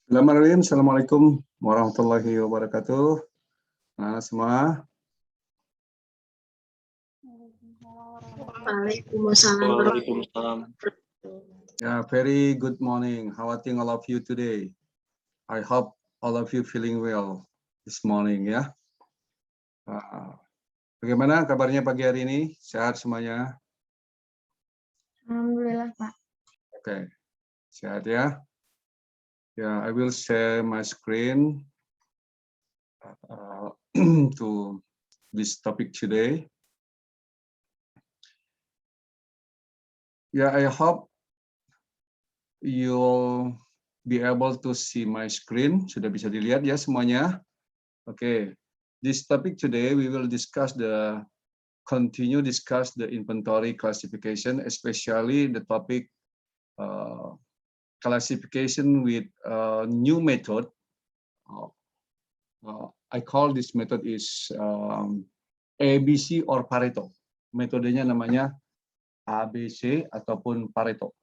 Bismillahirrahmanirrahim. Assalamualaikum warahmatullahi wabarakatuh. Nah, semua. Waalaikumsalam. Yeah, very good morning. How are all of you today? I hope all of you feeling well this morning ya. Bagaimana kabarnya pagi hari ini? Sehat semuanya? Alhamdulillah, Pak. Oke, sehat ya. Yeah, I will share my screen to this topic today. Yeah, I hope you'll be able to see my screen. Sudah bisa dilihat ya semuanya? Okay. This topic today we will continue discuss the inventory classification, especially the topic classification with new method. I call this method is ABC or Pareto. Metodenya namanya ABC ataupun Pareto.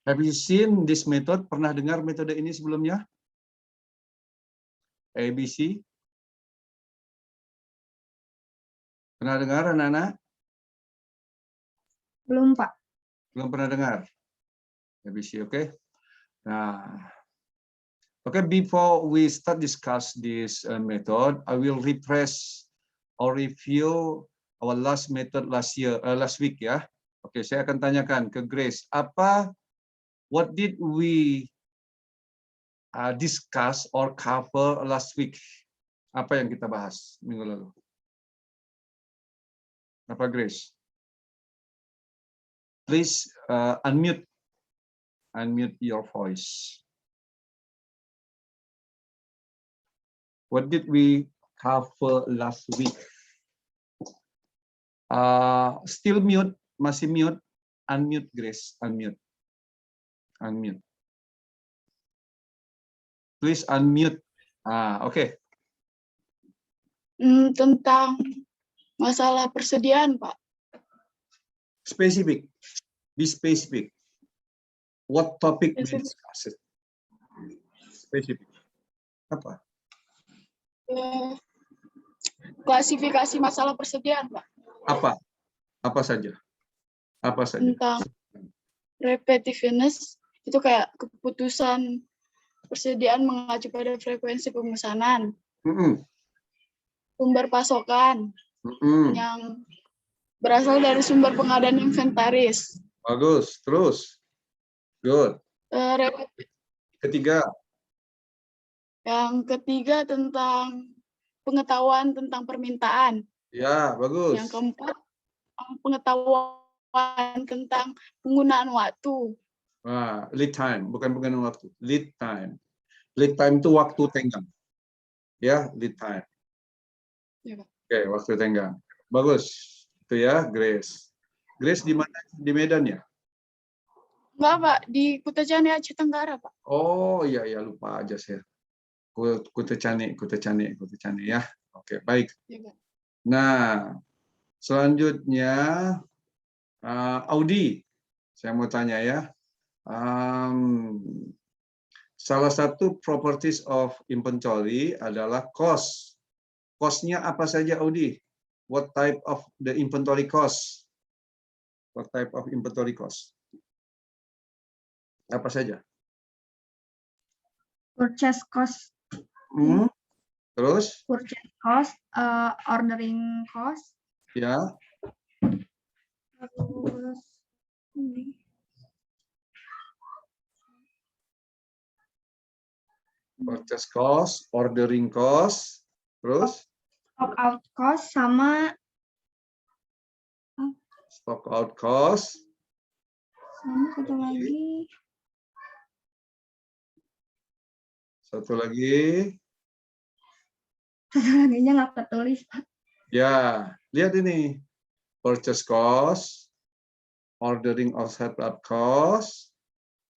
Have you seen this method? Pernah dengar metode ini sebelumnya? ABC? Pernah dengar, anak-anak? Belum, Pak. Belum pernah dengar? ABC, okay? Nah, okay, before we start discuss this method, I will refresh or review our last method last week ya. Oke, saya akan tanyakan ke Grace, what did we discuss or cover last week? Apa yang kita bahas minggu lalu? Apa, Grace? Please unmute your voice. What did we cover last week? Still mute, masih mute. Unmute, Grace. Unmute. Please unmute. Oke. Tentang masalah persediaan, Pak. Specific. Be specific. What topic we discuss? Specific. Apa? Klasifikasi masalah persediaan, Pak. Apa saja? Tentang repetitiveness, itu kayak keputusan persediaan mengacu pada frekuensi pemesanan. Sumber pasokan yang berasal dari sumber pengadaan inventaris. Bagus, terus. Good. Yang ketiga tentang pengetahuan tentang permintaan. Ya, bagus. Yang keempat, pengetahuan tentang penggunaan waktu. Lead time, bukan penggunaan waktu. Lead time. Lead time itu waktu tenggang. Ya, lead time. Ya, Pak. Oke, waktu tenggang. Bagus. Itu ya, Grace. Grace di mana? Di Medan ya? Enggak, Pak. Di Kutacani, Aceh Tenggara, Pak. Oh, iya, lupa aja saya. Kutacani ya. Oke, baik. Ya, Pak. Nah, selanjutnya Audi. Saya mau tanya ya. Salah satu properties of inventory adalah cost. Cost-nya apa saja, Audi? What type of the inventory cost? What type of inventory cost? Apa saja? Purchase cost. Terus? Purchase cost, ordering cost. Ya. Terus Purchase cost, ordering cost, terus? stock out cost sama Stock out cost. satu lagi. Satu lagi. Satu laginya nggak ketulis, Pak. Ya, lihat ini. Purchase cost, ordering or setup cost,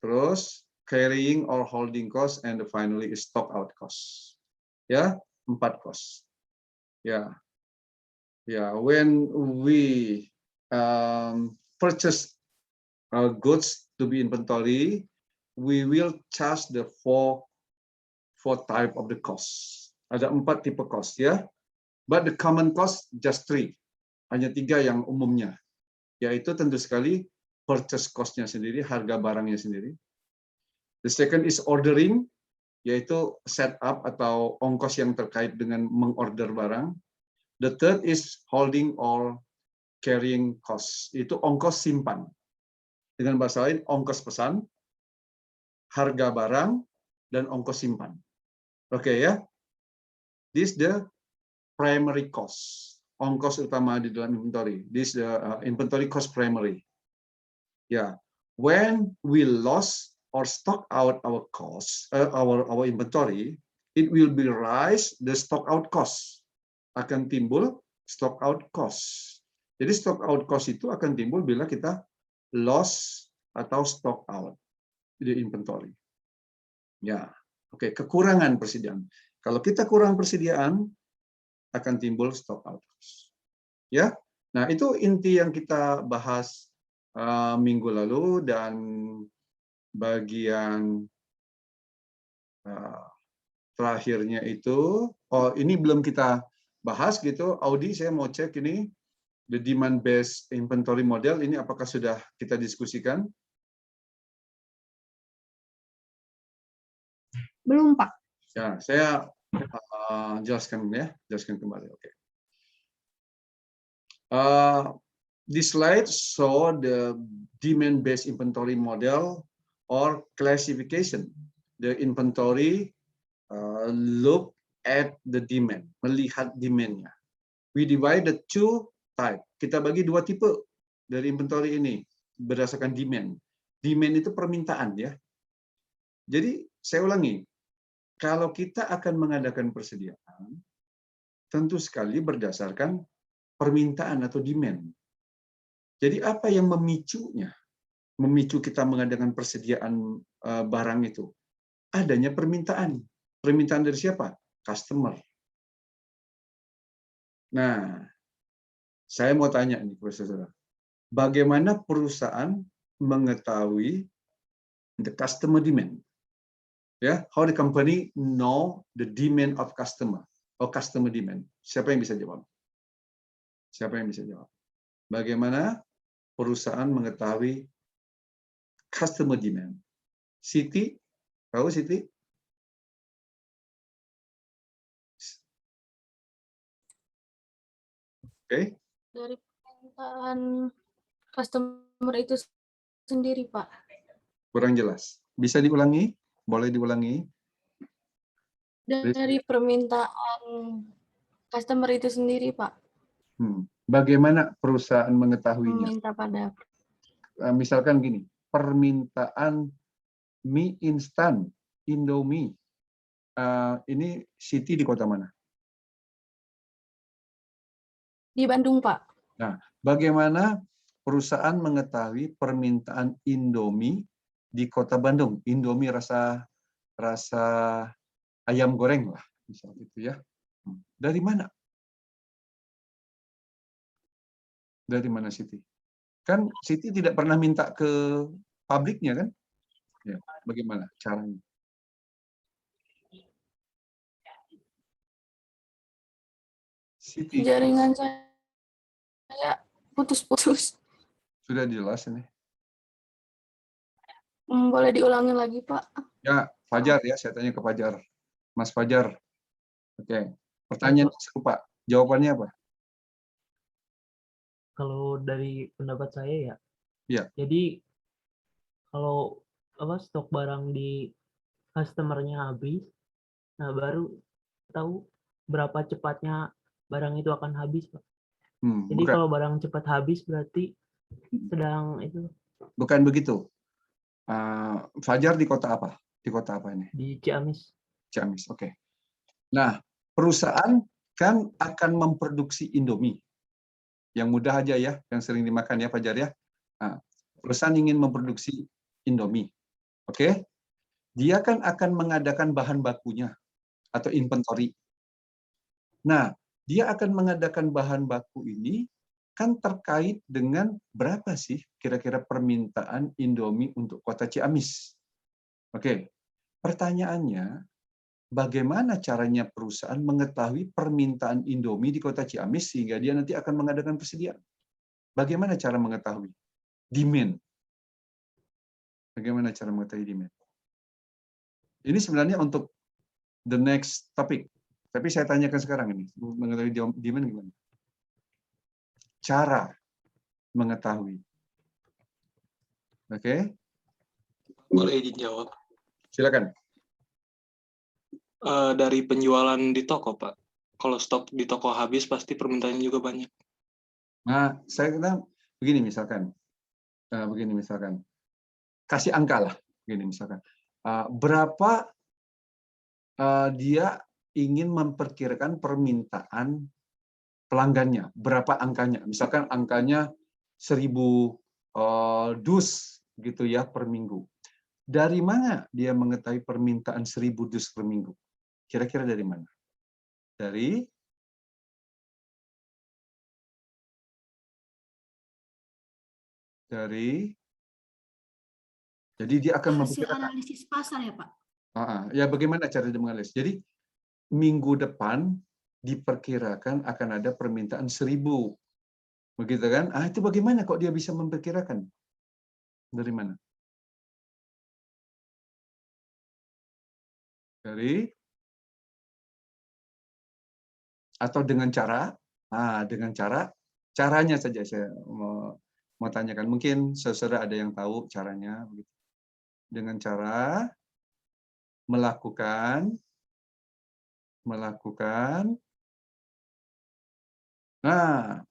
terus carrying or holding cost, and finally stock out cost. Ya, 4 cost. Ya, when we purchase goods to be inventory, we will charge the four type of the cost. Ada 4 tipe cost ya. But the common cost just 3. Hanya 3 yang umumnya. Yaitu tentu sekali purchase cost-nya sendiri, harga barangnya sendiri. The second is ordering, yaitu setup atau ongkos yang terkait dengan mengorder barang. The third is holding or carrying cost, itu ongkos simpan. Dengan bahasa lain, ongkos pesan, harga barang, dan ongkos simpan. Oke ya. This the primary cost, ongkos utama di dalam inventory. This the inventory cost primary. Yeah, when we lost or stock out our cost, our inventory, it will be rise the stock out cost. Akan timbul stock out cost. Jadi stock out cost itu akan timbul bila kita loss atau stock out di inventory. Ya, oke, kekurangan persediaan. Kalau kita kurang persediaan, akan timbul stock out cost. Ya, nah itu inti yang kita bahas minggu lalu, dan bagian terakhirnya itu, ini belum kita bahas gitu. Audi, saya mau cek ini the demand based inventory model ini apakah sudah kita diskusikan? Belum, Pak. Ya, saya jelaskan kembali. Oke. This slide show the demand based inventory model or classification. The inventory look at the demand, melihat demandnya. We divide the 2 type. Kita bagi 2 tipe dari inventory ini berdasarkan demand. Demand itu permintaan ya. Jadi saya ulangi, kalau kita akan mengadakan persediaan, tentu sekali berdasarkan permintaan atau demand. Jadi apa yang memicunya? Memicu kita mengadakan persediaan barang itu? Adanya permintaan. Permintaan dari siapa? Customer. Nah, saya mau tanya nih, Saudara. Bagaimana perusahaan mengetahui the customer demand? Ya, how the company know the demand of customer or customer demand? Siapa yang bisa jawab? Siapa yang bisa jawab? Bagaimana perusahaan mengetahui customer demand? Siti, tahu Siti? Oke. Dari permintaan customer itu sendiri, Pak. Kurang jelas. Bisa diulangi? Boleh diulangi? Dari permintaan customer itu sendiri, Pak. Bagaimana perusahaan mengetahuinya? Meminta pada. Misalkan gini, permintaan mie instan, Indomie. Ini Siti di kota mana? Di Bandung, Pak. Nah, bagaimana perusahaan mengetahui permintaan Indomie di kota Bandung? Indomie rasa ayam goreng lah, misalnya itu ya. Dari mana? Dari mana Siti? Kan Siti tidak pernah minta ke pabriknya kan? Ya, bagaimana caranya? Siti. Jaringan saya putus-putus. Sudah jelas ini. Boleh diulangi lagi, Pak? Ya, Fajar ya, saya tanya ke Fajar. Mas Fajar. Oke. Pertanyaan serupa. Jawabannya apa? Kalau dari pendapat saya ya. Ya. Jadi kalau stok barang di customer-nya habis, nah baru tahu berapa cepatnya barang itu akan habis, Pak. Jadi Bukan. kalau barang cepat habis berarti sedang itu. Bukan begitu. Fajar di kota apa? Di kota apa ini? Di Ciamis. Ciamis, oke. Nah, perusahaan kan akan memproduksi Indomie. Yang mudah aja ya, yang sering dimakan ya Fajar ya. Nah, perusahaan ingin memproduksi Indomie. Oke? Dia kan akan mengadakan bahan bakunya atau inventory. Nah, dia akan mengadakan bahan baku ini kan terkait dengan berapa sih kira-kira permintaan Indomie untuk kota Ciamis. Oke, pertanyaannya, bagaimana caranya perusahaan mengetahui permintaan Indomie di Kota Ciamis sehingga dia nanti akan mengadakan persediaan? Bagaimana cara mengetahui demand? Bagaimana cara mengetahui demand? Ini sebenarnya untuk the next topic. Tapi saya tanyakan sekarang ini, mengetahui demand gimana? Cara mengetahui. Oke, Boleh izin jawab. silakan. Dari penjualan di toko, Pak. Kalau stok di toko habis, pasti permintaannya juga banyak. Nah, saya kira begini misalkan, kasih angka lah, begini misalkan, berapa dia ingin memperkirakan permintaan pelanggannya, berapa angkanya, misalkan angkanya 1000 dus gitu ya per minggu. Dari mana dia mengetahui permintaan 1000 dus per minggu? Kira-kira dari mana? Dari jadi dia akan Hasil memperkirakan. analisis pasar ya Pak? Ya bagaimana cara dia menganalisis? Jadi minggu depan diperkirakan akan ada permintaan 1000, begitu kan? Itu bagaimana kok dia bisa memperkirakan? Dari mana? Atau dengan cara? Caranya saja saya mau tanyakan. Mungkin saudara ada yang tahu caranya. Dengan cara melakukan. Nah,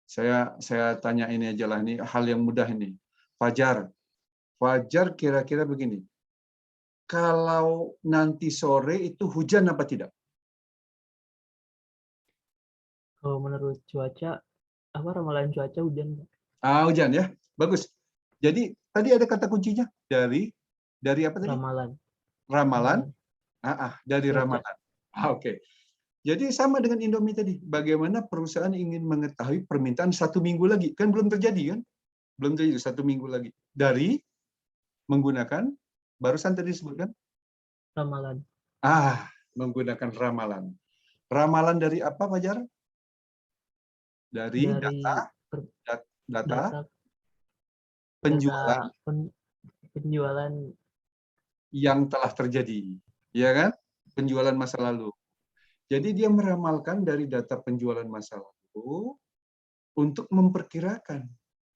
saya tanya ini aja lah, ini hal yang mudah ini. Fajar kira-kira begini. Kalau nanti sore itu hujan apa tidak? Kalau menurut cuaca, apa ramalan cuaca hujan? Hujan ya, bagus. Jadi tadi ada kata kuncinya dari apa tadi? Ramalan. Ramalan. Dari Cuaca. ramalan. Oke. Jadi sama dengan Indomie tadi. Bagaimana perusahaan ingin mengetahui permintaan 1 minggu lagi? Kan belum terjadi kan? Belum terjadi 1 minggu lagi. Dari menggunakan barusan tadi disebutkan? Ramalan. Menggunakan ramalan. Ramalan dari apa, Fajar? Dari data penjualan penjualan yang telah terjadi, ya kan? Penjualan masa lalu. Jadi dia meramalkan dari data penjualan masa lalu untuk memperkirakan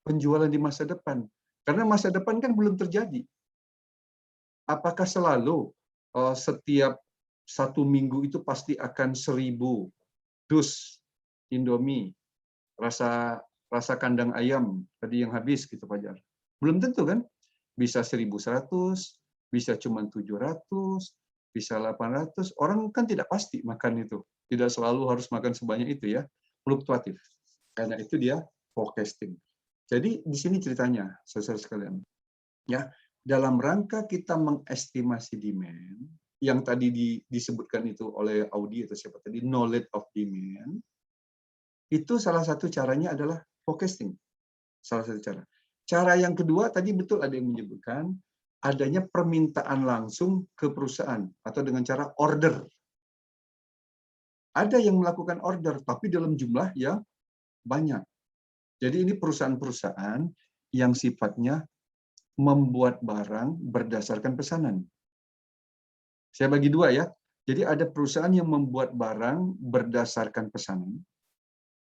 penjualan di masa depan. Karena masa depan kan belum terjadi. Apakah selalu setiap 1 minggu itu pasti akan 1000 dus Indomie rasa kandang ayam tadi yang habis gitu, Fajar? Belum tentu kan? Bisa 1100, bisa cuma 700, bisa 800. Orang kan tidak pasti makan itu. Tidak selalu harus makan sebanyak itu ya. Fluktuatif. Karena itu dia forecasting. Jadi di sini ceritanya, saudara sekalian. Ya, dalam rangka kita mengestimasi demand yang tadi disebutkan itu oleh Audi atau siapa tadi, knowledge of demand, itu salah satu caranya adalah forecasting. Salah satu cara. Cara yang kedua tadi betul ada yang menyebutkan adanya permintaan langsung ke perusahaan atau dengan cara order. Ada yang melakukan order tapi dalam jumlah yang banyak. Jadi ini perusahaan-perusahaan yang sifatnya membuat barang berdasarkan pesanan. Saya bagi dua ya. Jadi ada perusahaan yang membuat barang berdasarkan pesanan.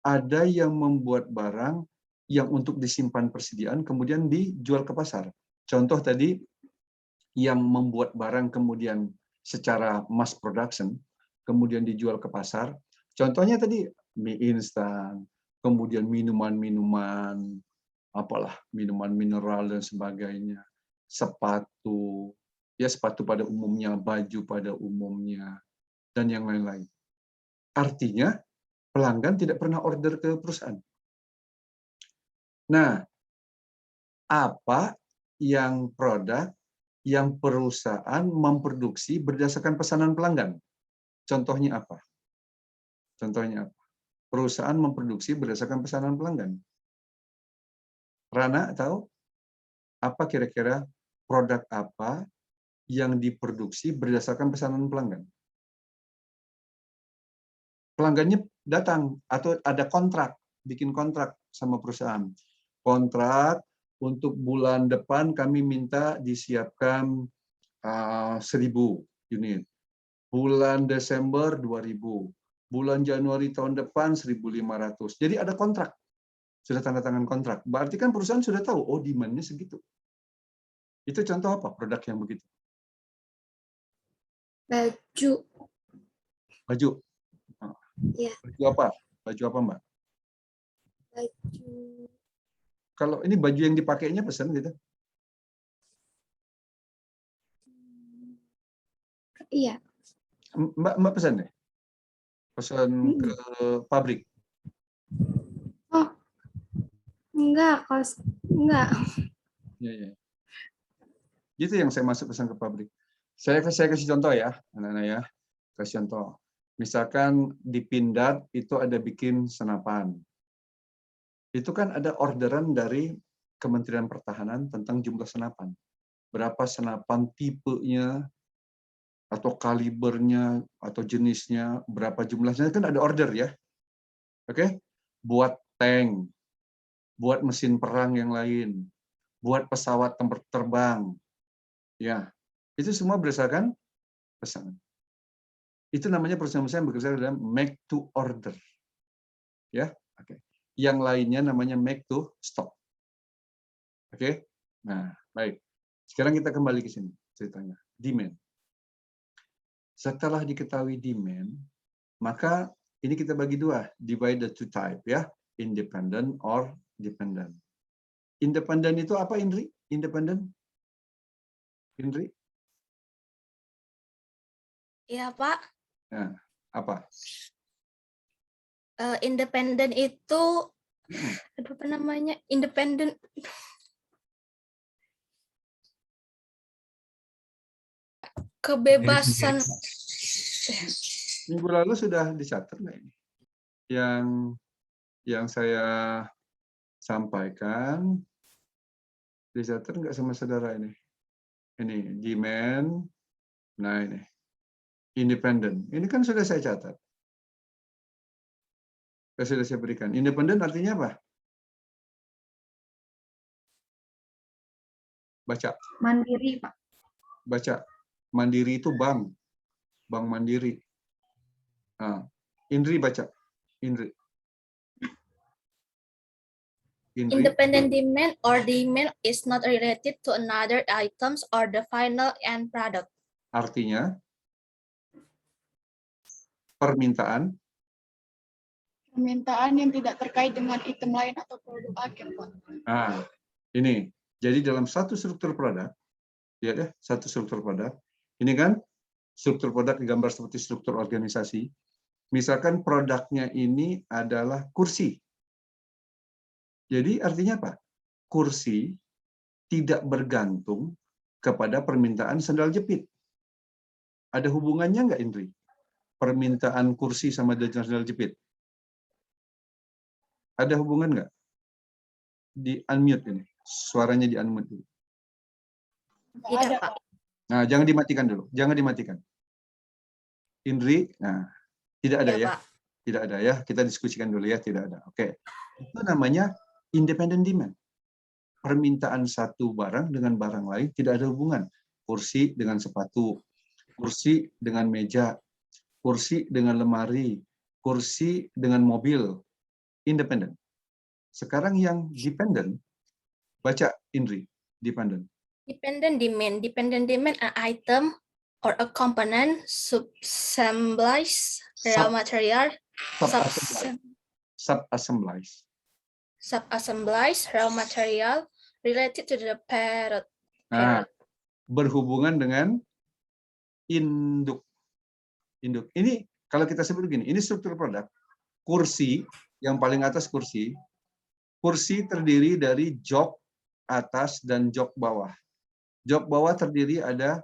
Ada yang membuat barang yang untuk disimpan persediaan kemudian dijual ke pasar. Contoh tadi yang membuat barang kemudian secara mass production kemudian dijual ke pasar. Contohnya tadi mie instan, kemudian minuman-minuman, apalah, minuman mineral dan sebagainya, sepatu, ya sepatu pada umumnya, baju pada umumnya, dan yang lain-lain. Artinya pelanggan tidak pernah order ke perusahaan. Nah, apa yang produk yang perusahaan memproduksi berdasarkan pesanan pelanggan? Contohnya apa? Perusahaan memproduksi berdasarkan pesanan pelanggan. Rana tahu? Apa kira-kira produk apa yang diproduksi berdasarkan pesanan pelanggan. Pelanggannya datang atau ada kontrak, bikin kontrak sama perusahaan. Kontrak untuk bulan depan kami minta disiapkan 1.000 unit. Bulan Desember 2.000. Bulan Januari tahun depan 1.500. Jadi ada kontrak. Sudah tanda tangan kontrak. Berarti kan perusahaan sudah tahu, oh demand-nya segitu. Itu contoh apa produk yang begitu? Baju. Baju. Iya. Baju apa? Baju apa, Mbak? Baju. Kalau ini baju yang dipakainya pesan gitu. Iya. Mbak pesan deh. Pesan ke pabrik. Oh. Enggak, enggak. Ya, ya. Gitu yang saya masuk pesan ke pabrik. Saya kasih contoh ya, anak-anak ya. Kasih contoh. Misalkan di Pindad itu ada bikin senapan. Itu kan ada orderan dari Kementerian Pertahanan tentang jumlah senapan. Berapa senapan tipenya, atau kalibernya, atau jenisnya, berapa jumlahnya, kan ada order ya. Oke? Buat tank, buat mesin perang yang lain, buat pesawat terbang. Ya, itu semua berdasarkan pesanan. Itu namanya perusahaan-perusahaan yang bekerja dalam make to order. Ya, oke. Yang lainnya namanya make to stock. Oke? Nah, baik. Sekarang kita kembali ke sini ceritanya. Demand. Setelah diketahui demand, maka ini kita bagi dua, divide the two type ya, independent or dependent. Independent itu apa, Indri? Independent? Indri? Iya, Pak. Nah, apa? Independen itu, aduh, apa namanya? Independen. Kebebasan. Minggu lalu sudah dicatat nggak ini? Yang saya sampaikan dicatat nggak sama saudara ini? Ini demand, nah ini independent. Ini kan sudah saya catat. Sudah saya berikan. Independent artinya apa? Baca. Mandiri, Pak. Baca. Mandiri itu bank. Bank Mandiri. Nah, Indri baca. Indri. Independent demand or demand is not related to another items or the final end product. Artinya permintaan Permintaan yang tidak terkait dengan item lain atau produk akhir, Pak. Nah, ini. Jadi dalam satu struktur produk, ya deh, satu struktur produk. Ini kan struktur produk digambar seperti struktur organisasi. Misalkan produknya ini adalah kursi. Jadi artinya apa? Kursi tidak bergantung kepada permintaan sandal jepit. Ada hubungannya nggak, Indri? Permintaan kursi sama sandal jepit? Ada hubungan nggak? Di unmute ini. Suaranya di unmute dulu. Nggak Tidak, ada, Pak. Nah, jangan dimatikan dulu. Jangan dimatikan. Indri, nah, tidak ada Ya, ya? Pak. Tidak ada ya. Kita diskusikan dulu ya. Tidak ada. Oke. Itu namanya independent demand. Permintaan satu barang dengan barang lain tidak ada hubungan. Kursi dengan sepatu, kursi dengan meja, kursi dengan lemari, kursi dengan mobil. Independent. Sekarang yang dependent, baca Indri, dependent. Dependent demand an item or a component, subassemblies, raw material, Subassemblies. subassemblies, raw material related to the parent. Nah, berhubungan dengan induk. Induk. Ini kalau kita sebut begini, ini struktur produk. Kursi, yang paling atas kursi. Kursi terdiri dari jok atas dan jok bawah. Jok bawah terdiri ada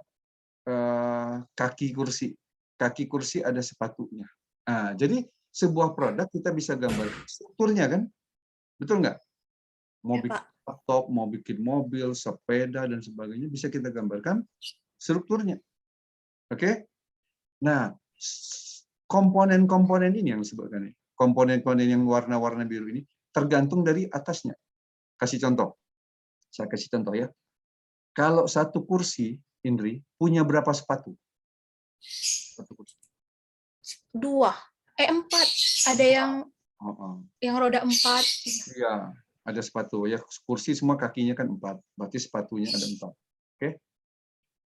kaki kursi. Kaki kursi ada sepatunya. Nah, jadi sebuah produk kita bisa gambar strukturnya kan? Betul nggak? Mau Ya, bikin Pak. laptop, mau bikin mobil, sepeda, dan sebagainya bisa kita gambarkan strukturnya. Oke? Nah, komponen-komponen ini yang disebutkan ini. Komponen-komponen yang warna-warna biru ini tergantung dari atasnya. Kasih contoh. Saya kasih contoh ya. Kalau satu kursi, Indri, punya berapa sepatu? Satu kursi. 2. 4. Ada yang roda 4. Iya, ada sepatu. Ya, kursi semua kakinya kan 4. Berarti sepatunya ada 4. Oke?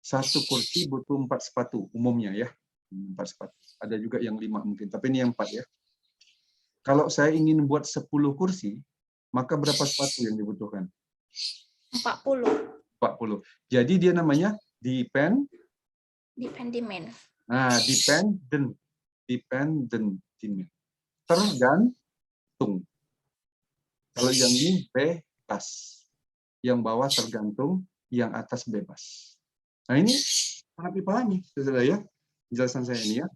Satu kursi butuh 4 sepatu umumnya ya. 4 sepatu. Ada juga yang 5 mungkin, tapi ini yang 4 ya. Kalau saya ingin buat 10 kursi, maka berapa sepatu yang dibutuhkan? 40. 40. Jadi dia namanya demand. Nah, dependent demand. Tergantung. Kalau yang ini bebas. Yang bawah tergantung, yang atas bebas. Nah, ini sangat dipahami, saudara ya. Penjelasan saya ini ya.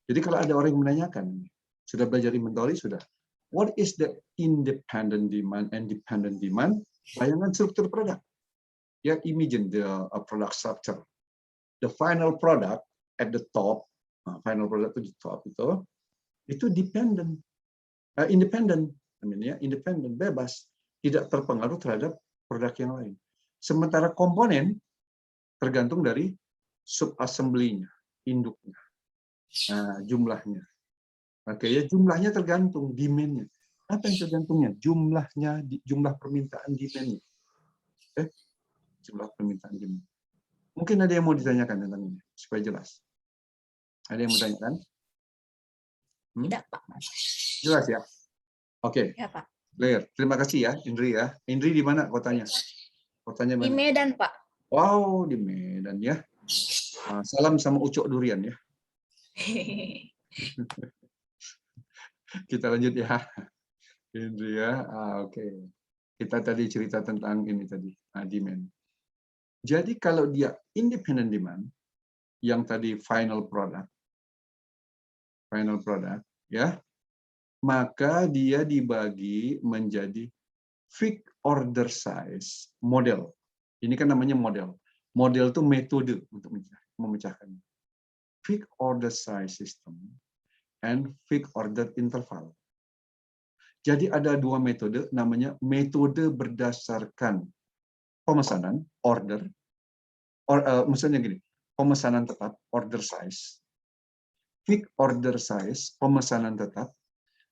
Jadi kalau ada orang yang menanyakan, sudah belajar inventory sudah. What is the independent demand and dependent demand? Bayangkan struktur produk. Ya, imagine the product structure. The final product at the top, final product itu di top itu dependent, independent, namanya independent, bebas, tidak terpengaruh terhadap produk yang lain. Sementara komponen tergantung dari subassembly-nya, induknya, jumlahnya. Oke ya, jumlahnya tergantung demand-nya. Apa yang tergantungnya? Jumlahnya, jumlah permintaan demand-nya. Jumlah permintaan demand. Mungkin ada yang mau ditanyakan tentang ini supaya jelas. Ada yang mau ditanyakan? Tidak, Pak. Jelas ya? Oke. Ya, Pak. Clear. Terima kasih ya, Indri ya. Indri di mana kotanya? Kotanya Di mana? Medan, Pak. Wow, di Medan ya. Salam sama Ucok Durian ya. Kita lanjut ya. Indri ya. Oke. Kita tadi cerita tentang ini tadi, demand. Jadi kalau dia independent demand, yang tadi final product ya, maka dia dibagi menjadi fixed order size model. Ini kan namanya model. Model itu metode untuk memecahkannya. Fixed order size system and fixed order interval. Jadi ada dua metode, namanya metode berdasarkan pemesanan, order, misalnya gini, pemesanan tetap, order size, fixed order size, pemesanan tetap,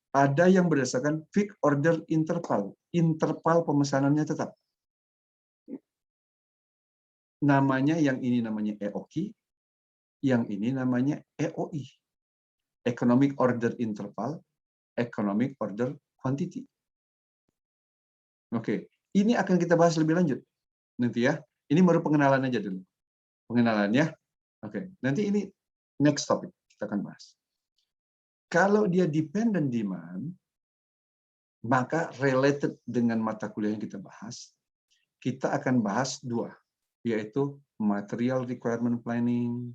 ada yang berdasarkan fixed order interval, interval pemesanannya tetap. Namanya yang ini namanya EOQ, yang ini namanya EOI, Economic Order Interval, Economic Order Quantity. Oke, ini akan kita bahas lebih lanjut nanti ya. Ini baru pengenalan aja dulu. Pengenalan ya. Oke, nanti ini next topic kita akan bahas. Kalau dia dependent demand, maka related dengan mata kuliah yang kita bahas, kita akan bahas dua, yaitu Material Requirement Planning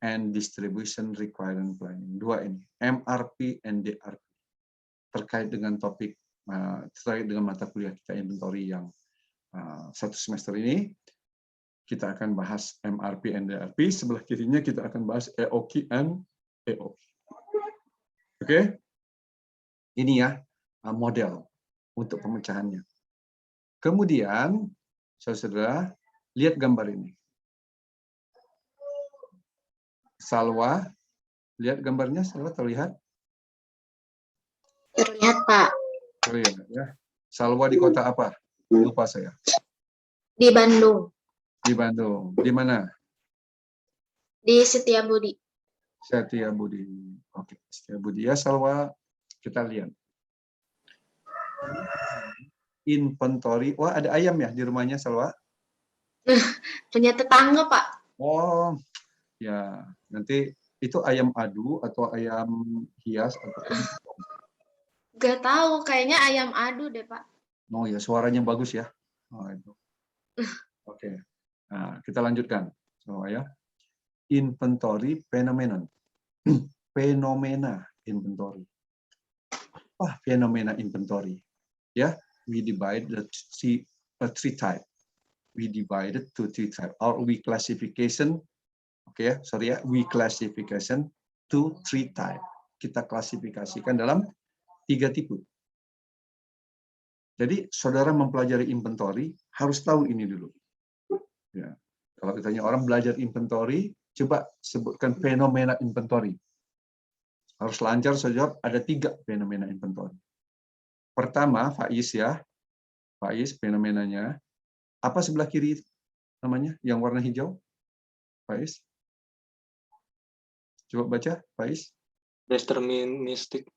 and Distribution Requirement Planning. Dua ini, MRP and DRP. Terkait dengan topik, terkait dengan mata kuliah kita inventory yang satu semester ini, kita akan bahas MRP and DRP. Sebelah kirinya kita akan bahas EOQ and EOI. Oke? Ini ya model untuk pemecahannya. Kemudian, saudara, lihat gambar ini. Salwa, lihat gambarnya, Salwa terlihat? Terlihat, Pak. Terlihat ya. Salwa di kota apa? Lupa saya. Di Bandung. Di Bandung. Di mana? Di Setiabudi. Setiabudi. Oke, Setiabudi ya, Salwa. Kita lihat. Inventory. Wah, ada ayam ya di rumahnya, Salwa? Punya tetangga, Pak. Oh, ya. Nanti itu ayam adu atau ayam hias atau Gak tahu, kayaknya ayam adu deh, Pak. oh ya, suaranya bagus ya. Oh, itu. Oke. Nah, kita lanjutkan. So, ya. Inventory phenomenon. Fenomena inventory. Apa fenomena inventory? Ya, we divide the three type. we divided to three types, or we classification, okay, sorry ya, we classification to three types. Kita klasifikasikan dalam 3 tipe. Jadi saudara mempelajari inventory harus tahu ini dulu. Ya. Kalau ditanya orang belajar inventory, coba sebutkan fenomena inventory. Harus lancar saya jawab, ada 3 fenomena inventory. Pertama, Faiz ya. Faiz fenomenanya. Apa sebelah kiri namanya yang warna hijau? Faiz. Coba baca, Faiz. Deterministic.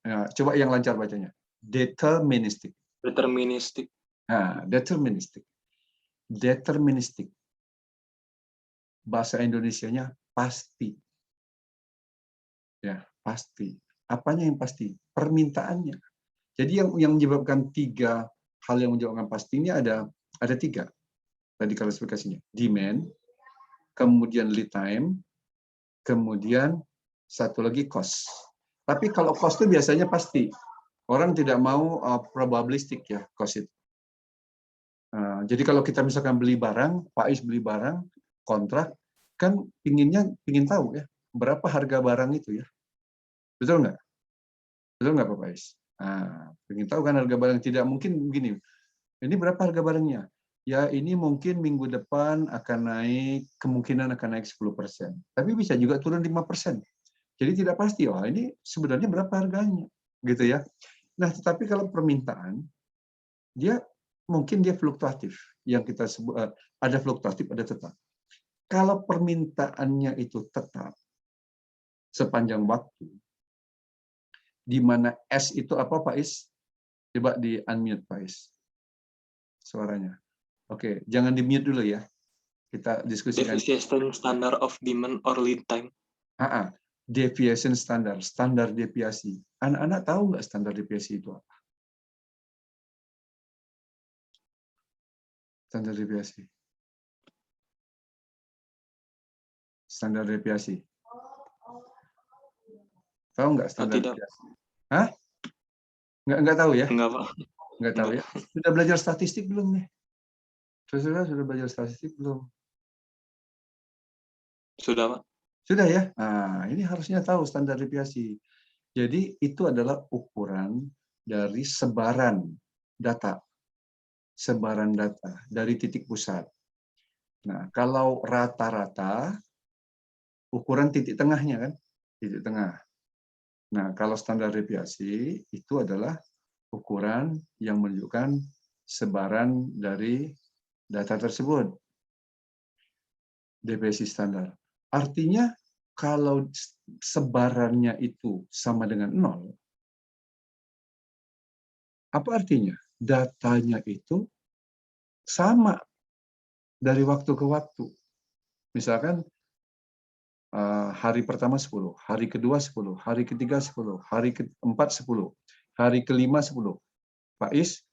Ya, coba yang lancar bacanya. Deterministic. Deterministic. Nah, deterministic. Deterministic. Bahasa Indonesianya pasti. Ya, pasti. Apanya yang pasti? Permintaannya. Jadi yang menyebabkan 3 hal yang menyebabkan pastinya ada 3 tadi klasifikasinya. Demand, kemudian lead time, kemudian satu lagi cost. Tapi kalau cost itu biasanya pasti. Orang tidak mau probabilistik ya cost itu. Jadi kalau kita misalkan beli barang, Faiz beli barang, kontrak, kan pingin tahu ya berapa harga barang itu ya. Betul nggak? Betul nggak Pak Faiz? Pingin tahu kan harga barang, tidak mungkin begini. Ini berapa harga barangnya? Ya ini mungkin minggu depan akan naik, kemungkinan akan naik 10%. Tapi bisa juga turun 5%. Jadi tidak pasti, ini sebenarnya berapa harganya. Gitu ya. Nah, tetapi kalau permintaan, mungkin dia fluktuatif. Yang kita sebut, ada fluktuatif, ada tetap. Kalau permintaannya itu tetap, sepanjang waktu, di mana S itu apa Pak Is? Coba di unmute Pak Is. Suaranya. Oke, jangan di mute dulu ya. Kita diskusikan. Deviation standard of demand or lead time. Deviation standar, standar deviasi. Anak-anak tahu nggak standar deviasi itu apa? Standar deviasi. Standar deviasi. Tahu nggak standar deviasi? Hah? Nggak tahu ya? Enggak, Pak. Nggak tahu ya? Sudah belajar statistik belum nih? Saudara sudah belajar statistik belum? Sudah, Pak. Sudah ya? Ini harusnya tahu standar deviasi. Jadi itu adalah ukuran dari sebaran data. Sebaran data dari titik pusat. Nah, kalau rata-rata, ukuran titik tengahnya kan? Titik tengah. Nah, kalau standar deviasi itu adalah ukuran yang menunjukkan sebaran dari data tersebut. Deviasi standar. Artinya kalau sebarannya itu sama dengan 0, apa artinya? Datanya itu sama dari waktu ke waktu. Misalkan hari pertama 10, hari kedua 10, hari ketiga 10, hari keempat 10, hari kelima 10. Pak Is,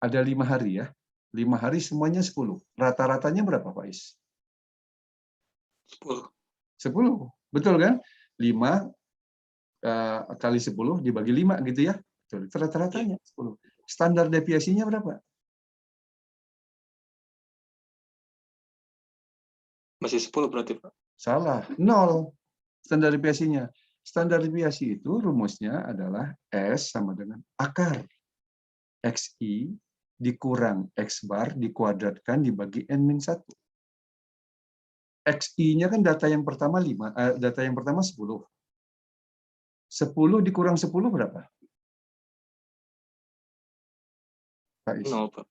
ada 5 hari ya. 5 hari semuanya 10. Rata-ratanya berapa Pak Is? 10. 10, betul kan? 5 kali 10 dibagi 5 gitu ya. Betul. Rata-ratanya 10. Standar deviasinya berapa? Masih 10 berarti, Pak. Salah, 0 standar deviasinya. Standar deviasi itu rumusnya adalah S sama dengan akar XI dikurang X bar dikuadratkan dibagi N-1. XI-nya kan data yang pertama 5, data yang pertama 10. 10 dikurang 10 berapa? Pak Is. 0, Pak.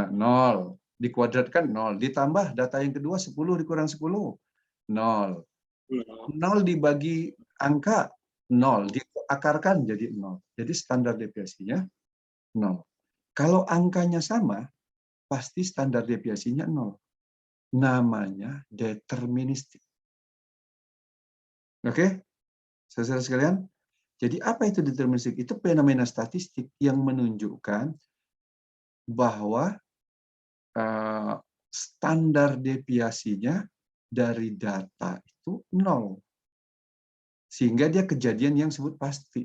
0. Dikuadratkan 0. Ditambah data yang kedua 10 dikurang 10. 0. 0 dibagi angka 0. Diakarkan jadi 0. Jadi standar deviasinya 0. Kalau angkanya sama, pasti standar deviasinya 0. Namanya deterministik. Oke? Saudara sekalian? Jadi apa itu deterministik? Itu fenomena statistik yang menunjukkan bahwa standar deviasinya dari data itu 0. Sehingga dia kejadian yang disebut pasti.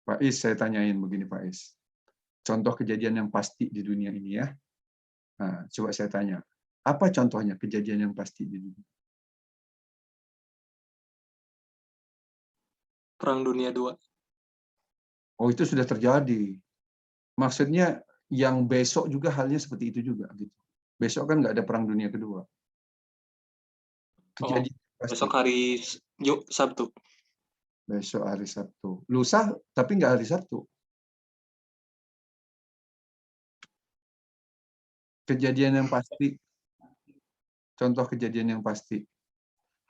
Pak Is, saya tanyain begini Pak Is. Contoh kejadian yang pasti di dunia ini ya. Nah, coba saya tanya, apa contohnya kejadian yang pasti di dunia? Perang Dunia II. Oh, itu sudah terjadi. Maksudnya yang besok juga halnya seperti itu juga gitu. Besok kan nggak ada Perang Dunia Kedua. Kejadian pasti. Besok hari Sabtu. Besok hari Sabtu. Lusa tapi nggak hari Sabtu. Kejadian yang pasti. Contoh kejadian yang pasti.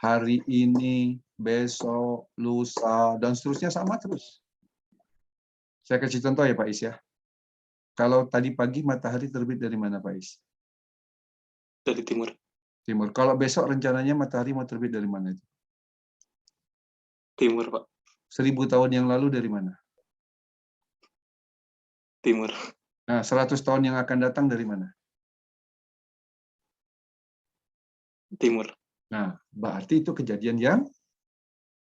Hari ini, besok, lusa, dan seterusnya sama terus. Saya kasih contoh ya Pak Is ya. Kalau tadi pagi matahari terbit dari mana Pak Is? Dari timur. Timur. Kalau besok rencananya matahari mau terbit dari mana itu? Timur, Pak. 1000 tahun yang lalu dari mana? Timur. Nah, 100 tahun yang akan datang dari mana? Timur. Nah, berarti itu kejadian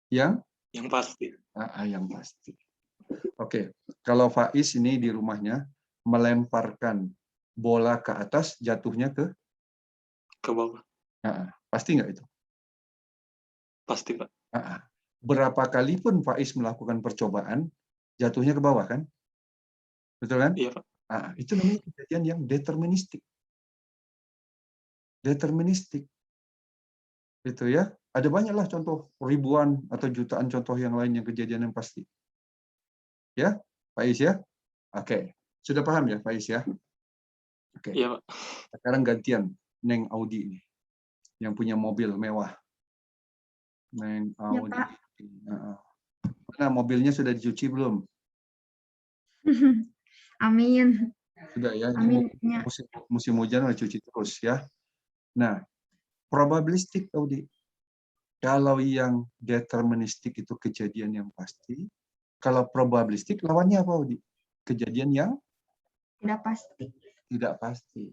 yang pasti. yang pasti. Oke, kalau Faiz ini di rumahnya melemparkan bola ke atas, jatuhnya ke bawah. Pasti nggak itu? Pasti, Pak. Berapa kali pun Faiz melakukan percobaan, jatuhnya ke bawah kan? Betul kan? Iya, Pak. Itu namanya kejadian yang deterministik. Deterministik. Itu ya. Ada banyaklah contoh, ribuan atau jutaan contoh yang lain yang kejadian yang pasti. Ya, Faiz ya? Oke. Sudah paham ya, Faiz ya? Oke. Iya, Pak. Sekarang gantian Neng Audi nih, yang punya mobil mewah. Neng Audi. Pak. Mana mobilnya sudah dicuci belum? Amin. Sudah ya. Amin. Musim hujan harus cuci terus ya. Nah, probabilistik Audi. Kalau yang deterministik itu kejadian yang pasti. Kalau probabilistik lawannya apa Audi? Kejadian yang Tidak pasti. tidak pasti.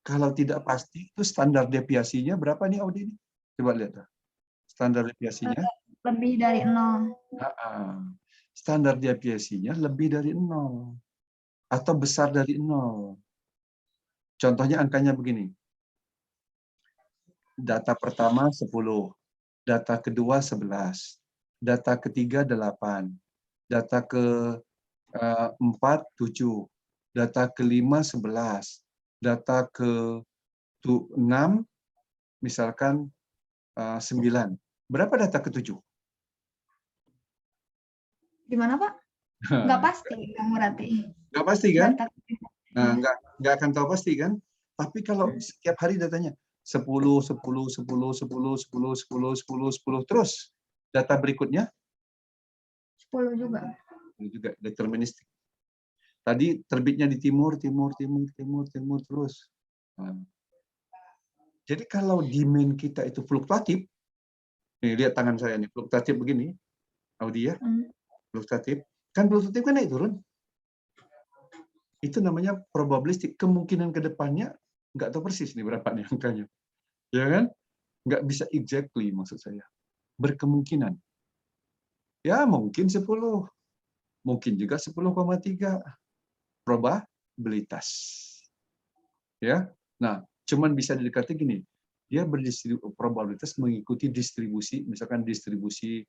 Kalau tidak pasti itu standar deviasinya berapa nih Audi? Coba lihat. Standar deviasinya Lebih dari 0. Standar deviasinya lebih dari 0 atau besar dari 0. Contohnya angkanya begini. Data pertama 10, data kedua 11, data ketiga 8, data keempat 7, data kelima 11, data ke-6 misalkan 9. Berapa data ke-7? Gimana Pak? Nggak pasti kan berarti. Nggak pasti kan? Data. Nah, nggak akan tahu pasti kan? Tapi kalau setiap hari datanya 10, 10, 10, 10, 10, 10, 10, terus data berikutnya 10 juga. juga deterministik. Tadi terbitnya di timur terus. Nah. Jadi kalau demand kita itu fluktuatif, nih lihat tangan saya nih, fluktuatif begini, Audi ya, fluktuatif, kan fluktuatif kan naik turun. Itu namanya probabilistik, kemungkinan ke depannya nggak tahu persis nih berapa nih angkanya. Ya kan? Nggak bisa exactly maksud saya. Berkemungkinan. Ya mungkin 10. Mungkin juga 10,3. Probabilitas. Ya. Nah, cuman bisa didekati gini. Dia probabilitas mengikuti distribusi, misalkan distribusi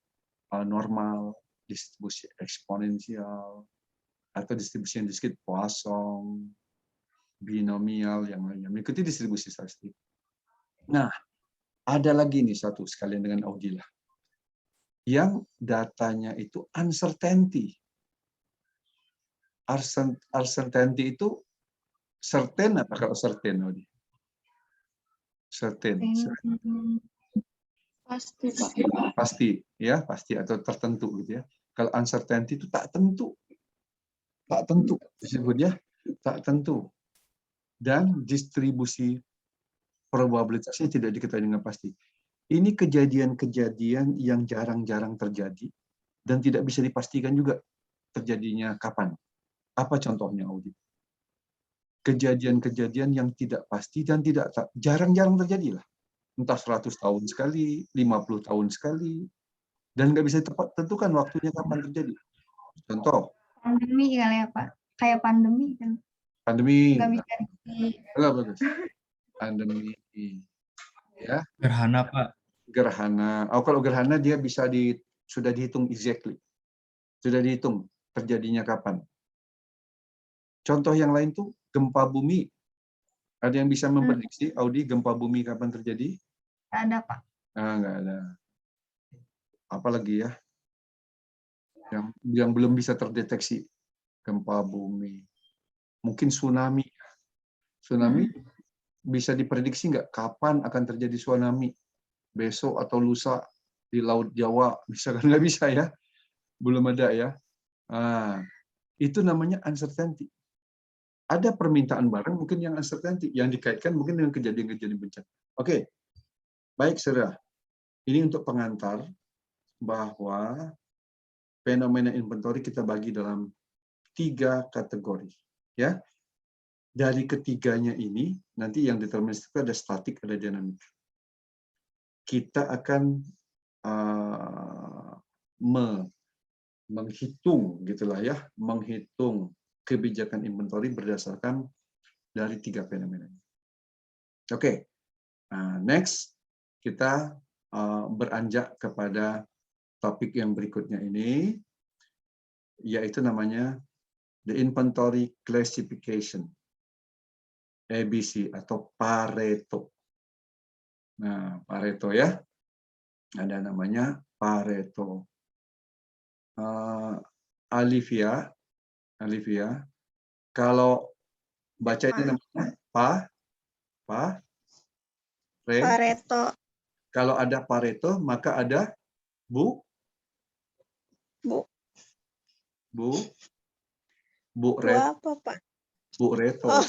normal, distribusi eksponensial, atau distribusi yang disebut Poisson, binomial, yang lainnya. Mengikuti distribusi statistik. Nah, ada lagi nih satu sekalian dengan Audi lah. Yang datanya itu uncertainty. Uncertainty itu certain apa kalau certain Audi? Certain. Pasti, Pak. Pasti, ya, pasti atau tertentu gitu ya. Kalau uncertainty itu tak tentu. Tak tentu disebut ya, tak tentu. Dan distribusi probabilitasnya tidak diketahui dengan pasti. Ini kejadian-kejadian yang jarang-jarang terjadi dan tidak bisa dipastikan juga terjadinya kapan. Apa contohnya, Audi? Kejadian-kejadian yang tidak pasti dan jarang-jarang terjadi lah. Entah 100 tahun sekali, 50 tahun sekali, dan nggak bisa tentukan waktunya kapan terjadi. Contoh. Pandemi kali ya Pak. Kayak pandemi kan. Pandemi. nggak bisa Enggak bagus. Pandemi. Ya, Gerhana, Pak. gerhana. Oh, kalau gerhana dia bisa sudah dihitung exactly. Sudah dihitung terjadinya kapan. Contoh yang lain tuh gempa bumi. Ada yang bisa memprediksi, Audi, gempa bumi kapan terjadi? nggak ada Pak. Ah, nggak ada. Apalagi ya yang belum bisa terdeteksi gempa bumi. Mungkin tsunami. Tsunami bisa diprediksi nggak kapan akan terjadi tsunami? Besok atau lusa di Laut Jawa? Bisa kan? Nggak bisa ya. Belum ada ya. Ah, itu namanya uncertainty. Ada permintaan barang mungkin yang uncertainty, yang dikaitkan mungkin dengan kejadian-kejadian bencana. Oke, baik saudara. Ini untuk pengantar bahwa fenomena inventory kita bagi dalam 3 kategori. Ya, dari ketiganya ini nanti yang deterministik itu ada statik, ada dinamik. Kita akan menghitung gitulah ya, menghitung kebijakan inventory berdasarkan dari 3 fenomena. Oke, next kita beranjak kepada topik yang berikutnya ini, yaitu namanya the inventory classification, ABC atau Pareto. Nah, Pareto ya, ada namanya Pareto. Alivia, kalau baca ini namanya Pareto. Kalau ada Pareto, maka ada Bu apa, Pak? Bu Reto. Oh.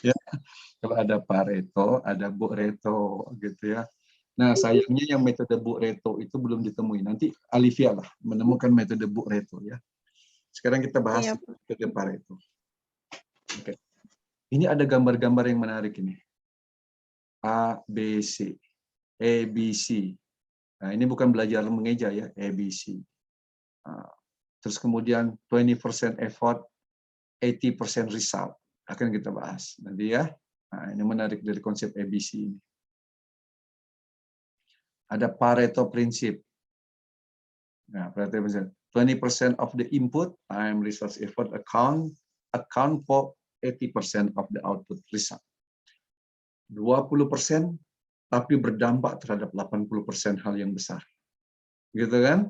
Ya, kalau ada Pareto, ada Bu Reto gitu ya. Nah, sayangnya yang metode Bu Reto itu belum ditemui. Nanti Alivia lah menemukan metode Bu Reto ya. Sekarang kita bahas metode Pareto. Oke. Ini ada gambar-gambar yang menarik ini. A, B, C. ABC. Nah, ini bukan belajar mengeja ya, ABC. Terus kemudian 20% effort, 80% result. Akan kita bahas nanti ya. Nah, ini menarik dari konsep ABC ini. Ada Pareto Principle. Nah, Pareto Principle. 20% of the input, time, resource, effort, account for 80% of the output result. 20% tapi berdampak terhadap 80% hal yang besar. Gitu kan?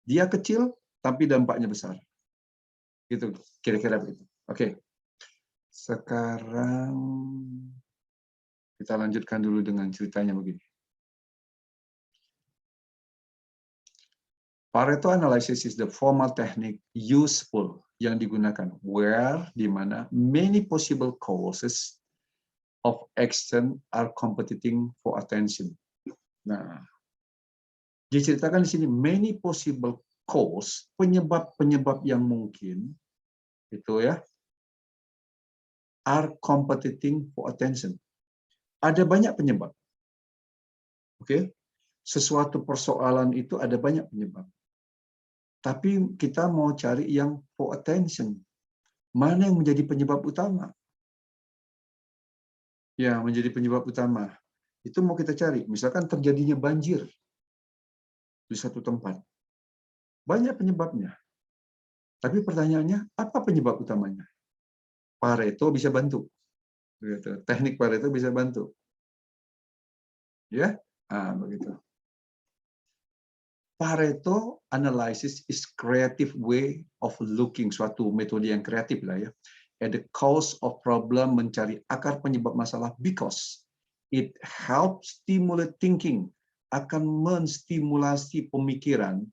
Dia kecil tapi dampaknya besar. Gitu, kira-kira begitu. Oke. Sekarang kita lanjutkan dulu dengan ceritanya begini. Pareto analysis is the formal technique useful yang digunakan where di mana many possible causes of action are competing for attention. Nah, diceritakan di sini many possible cause, penyebab-penyebab yang mungkin itu ya, are competing for attention. Ada banyak penyebab. Oke. Sesuatu persoalan itu ada banyak penyebab. Tapi kita mau cari yang for attention. Mana yang menjadi penyebab utama? Ya, menjadi penyebab utama. Itu mau kita cari. Misalkan terjadinya banjir di satu tempat. Banyak penyebabnya. Tapi pertanyaannya, apa penyebab utamanya? Pareto bisa bantu. Teknik Pareto bisa bantu. Ya, begitu. Pareto analysis is creative way of looking, suatu metode yang kreatif lah ya, at the cause of problem, mencari akar penyebab masalah, because it helps stimulate thinking, akan menstimulasi pemikiran,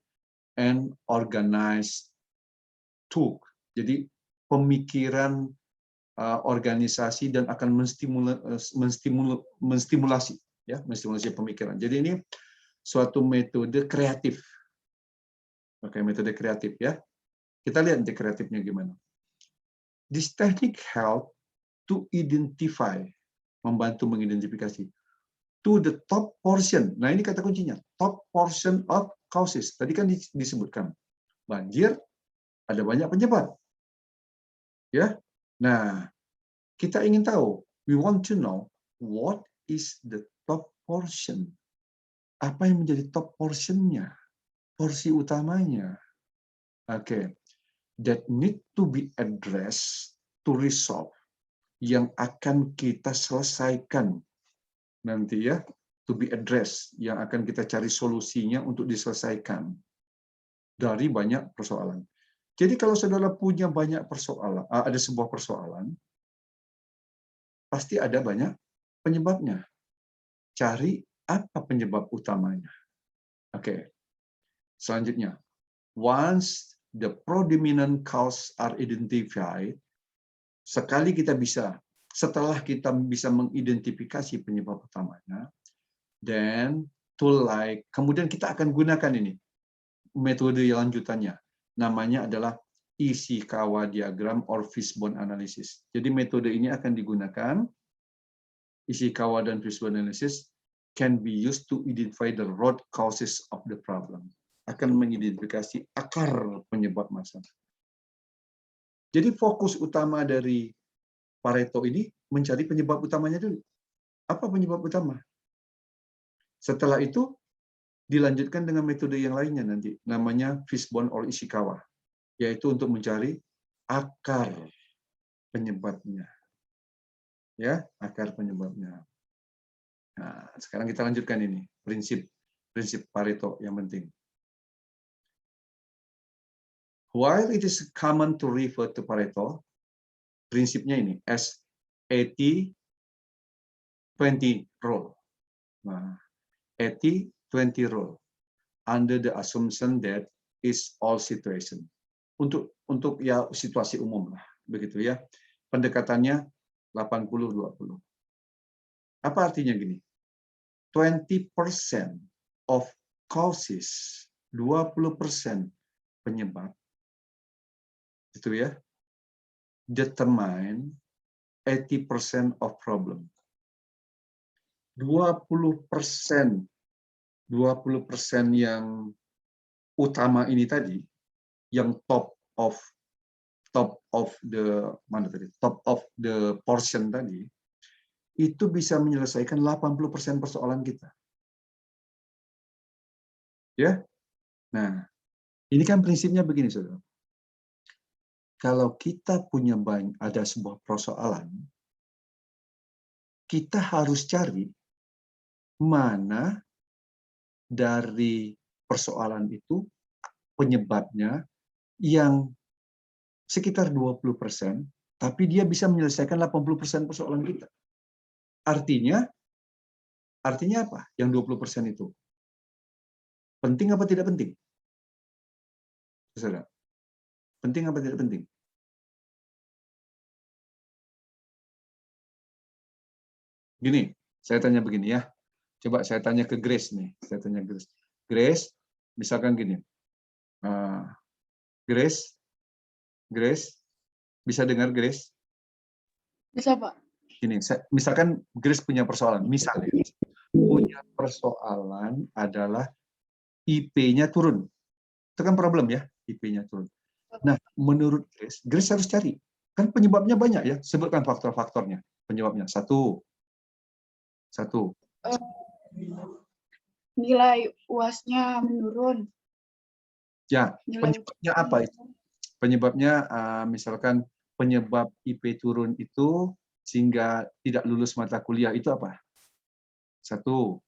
and organize thought. Jadi pemikiran, organisasi, dan akan menstimulasi ya, menstimulasi pemikiran. Jadi ini suatu metode kreatif. Oke, metode kreatif ya. Kita lihat nanti kreatifnya gimana. This technique help to identify, membantu mengidentifikasi, to the top portion. Nah, ini kata kuncinya, top portion of causes. Tadi kan disebutkan, banjir, ada banyak penyebab. Ya. Nah, kita ingin tahu, we want to know what is the top portion. Apa yang menjadi top portionnya, porsi utamanya. Oke, that need to be addressed to resolve, yang akan kita selesaikan nanti ya, to be addressed, yang akan kita cari solusinya untuk diselesaikan dari banyak persoalan. Jadi kalau saudara punya banyak persoalan, ada sebuah persoalan, pasti ada banyak penyebabnya. Cari apa penyebab utamanya. Oke. Selanjutnya, once the predominant cause are identified, setelah kita bisa mengidentifikasi penyebab utamanya, then tool like, kemudian kita akan gunakan ini metode lanjutannya, namanya adalah Ishikawa diagram or fishbone analysis. Jadi metode ini akan digunakan, Ishikawa dan fishbone analysis can be used to identify the root causes of the problem. Akan mengidentifikasi akar penyebab masalah. Jadi fokus utama dari Pareto ini mencari penyebab utamanya dulu. Apa penyebab utama? Setelah itu dilanjutkan dengan metode yang lainnya nanti, namanya fishbone or Ishikawa, yaitu untuk mencari akar penyebabnya. Ya, akar penyebabnya. Nah, sekarang kita lanjutkan ini, prinsip Pareto yang penting. While it is common to refer to Pareto, prinsipnya ini as 80-20 rule. Nah, 80-20 rule under the assumption that is all situation. Untuk ya situasi umum lah, begitu ya. Pendekatannya 80-20. Apa artinya gini? 20% of causes, 20% penyebab itu ya, determine 80% of problem. 20% yang utama ini tadi, yang top of the portion tadi, itu bisa menyelesaikan 80% persoalan kita. Ya. Nah, ini kan prinsipnya begini, Saudara. Kalau kita punya ada sebuah persoalan, kita harus cari mana dari persoalan itu penyebabnya yang sekitar 20%, tapi dia bisa menyelesaikan 80% persoalan kita. Artinya apa? Yang 20% itu penting apa tidak penting? Saudara, penting apa tidak penting? Gini, saya tanya begini ya. Coba saya tanya ke Grace nih. Saya tanya Grace. Grace, misalkan gini. Grace, bisa dengar Grace? Bisa, Pak. Gini, misalkan Grace punya persoalan. Misalnya, punya persoalan adalah IP-nya turun. Itu kan problem ya, IP-nya turun. Nah, menurut Grace harus cari. Kan penyebabnya banyak ya. Sebutkan faktor-faktornya. Penyebabnya. Satu. Nilai UAS-nya menurun. Ya, penyebabnya apa itu? Penyebabnya misalkan penyebab IP turun itu sehingga tidak lulus mata kuliah itu apa? Satu.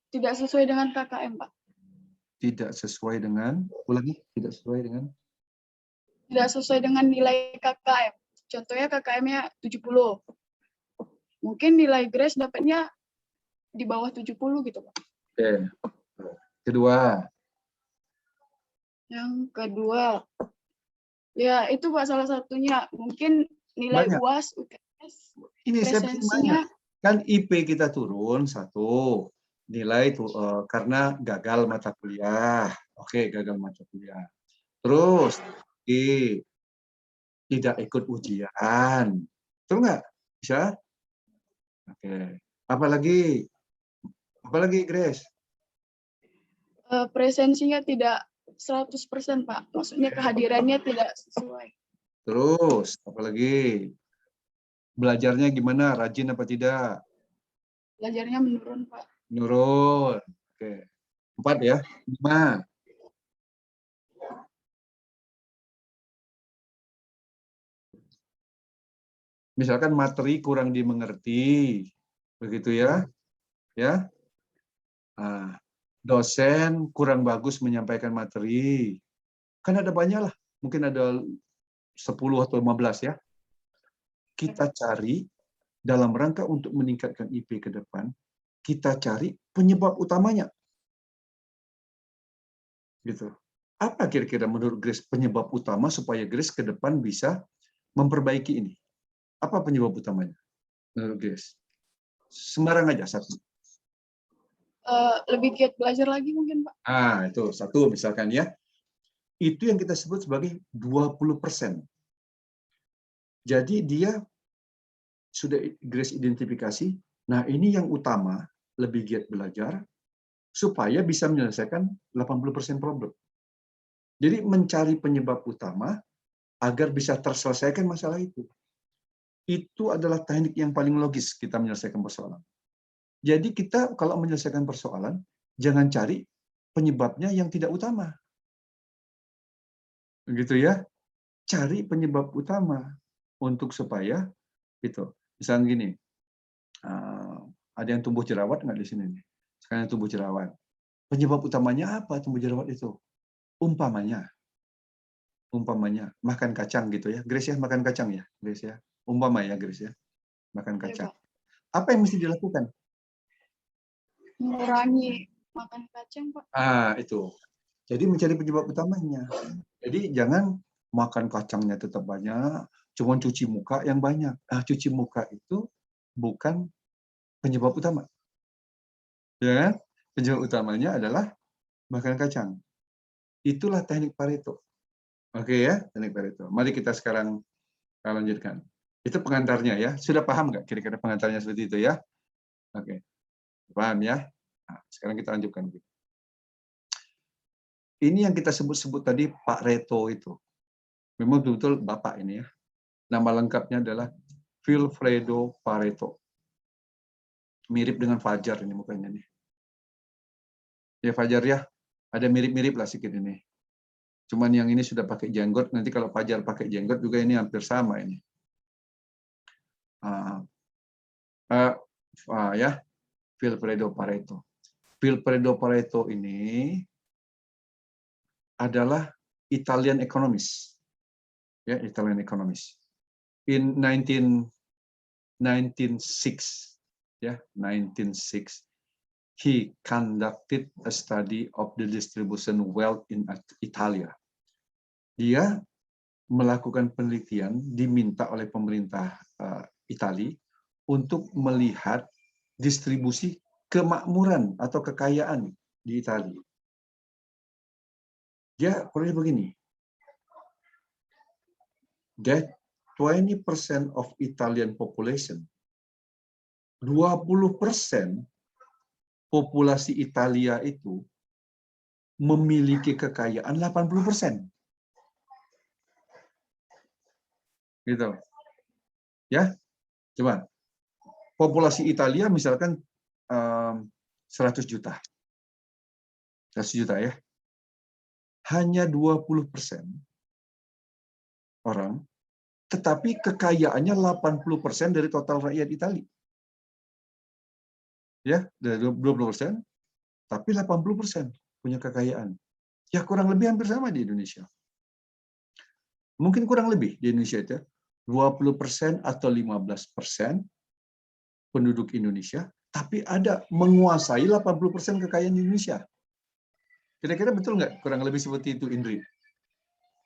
Tidak sesuai dengan KKM, Pak. Tidak sesuai dengan, ulangi, tidak sesuai dengan? Tidak sesuai dengan nilai KKM. Contohnya KKM-nya 70. Mungkin nilai Grace dapatnya di bawah 70 gitu, Pak. Oke. Kedua. Yang kedua, ya itu Pak salah satunya. Mungkin nilai Banyak. UAS, UTS, Ini saya presensinya. kan IP kita turun satu. Nilai itu karena gagal mata kuliah. Oke, gagal mata kuliah. Terus tidak ikut ujian. Betul nggak? Bisa? Oke. Apalagi Grace? Presensinya tidak 100%, Pak. Maksudnya kehadirannya tidak sesuai. Terus, apalagi? Belajarnya gimana? Rajin apa tidak? Belajarnya menurun, Pak. Menurun. Oke. 4 ya. 5. Misalkan materi kurang dimengerti. Begitu ya. Ya. Nah, dosen kurang bagus menyampaikan materi. Kan ada banyak lah. Mungkin ada 10 atau 15 ya. Kita cari dalam rangka untuk meningkatkan IP ke depan, kita cari penyebab utamanya. Gitu. Apa kira-kira menurut Grace penyebab utama supaya Grace ke depan bisa memperbaiki ini? Apa penyebab utamanya menurut Grace? Sembarang aja satu. Lebih giat belajar lagi mungkin, Pak. Itu satu misalkan ya. Itu yang kita sebut sebagai 20%. Jadi dia sudah Grace identifikasi, nah ini yang utama, lebih giat belajar, supaya bisa menyelesaikan 80% problem. Jadi mencari penyebab utama, agar bisa terselesaikan masalah itu. Itu adalah teknik yang paling logis kita menyelesaikan persoalan. Jadi kita kalau menyelesaikan persoalan, jangan cari penyebabnya yang tidak utama. Begitu ya. Cari penyebab utama untuk supaya itu. Misalnya gini, ada yang tumbuh jerawat nggak di sini nih? Sekarang tumbuh jerawat. Penyebab utamanya apa tumbuh jerawat itu? Umpamanya makan kacang gitu ya. Grace ya, makan kacang ya, Grace ya. Umpama ya, Grace ya. Makan kacang. Apa yang mesti dilakukan? Mengurangi makan kacang, Pak. Itu. Jadi mencari penyebab utamanya. Jadi jangan makan kacangnya tetap banyak, cuma cuci muka yang banyak. Cuci muka itu bukan penyebab utama. Ya kan? Penyebab utamanya adalah makan kacang. Itulah teknik Pareto. Oke ya, teknik Pareto. Mari kita sekarang lanjutkan. Itu pengantarnya ya. Sudah paham nggak kira-kira pengantarnya seperti itu ya? Oke. Paham ya? Nah, sekarang kita lanjutkan. Ini yang kita sebut-sebut tadi Pak Reto itu. Memang betul-betul Bapak ini ya. Nama lengkapnya adalah Vilfredo Pareto. Mirip dengan Fajar ini mukanya nih. Ya Fajar ya, ada mirip-mirip lah sedikit ini. Cuman yang ini sudah pakai jenggot, nanti kalau Fajar pakai jenggot juga ini hampir sama ini. Ya, Vilfredo Pareto. Vilfredo Pareto ini adalah Italian economist. Ya, Italian economist. In 1906, ya, 1906, he conducted a study of the distribution wealth in Italia. Dia melakukan penelitian diminta oleh pemerintah Italia untuk melihat distribusi kemakmuran atau kekayaan di Italia. Dia kurang begini. That 20% of Italian population, 20% populasi Italia itu memiliki kekayaan 80%. Gitu. Ya. Coba. Populasi Italia misalkan 100 juta. 100 juta ya. Hanya 20% orang, tetapi kekayaannya 80% dari total rakyat Italia. Ya, dari 20%, tapi 80% punya kekayaan. Ya kurang lebih hampir sama di Indonesia. Mungkin kurang lebih di Indonesia itu 20% atau 15% penduduk Indonesia, tapi ada menguasai 80% kekayaan Indonesia. Kira-kira betul nggak? Kurang lebih seperti itu, Indri.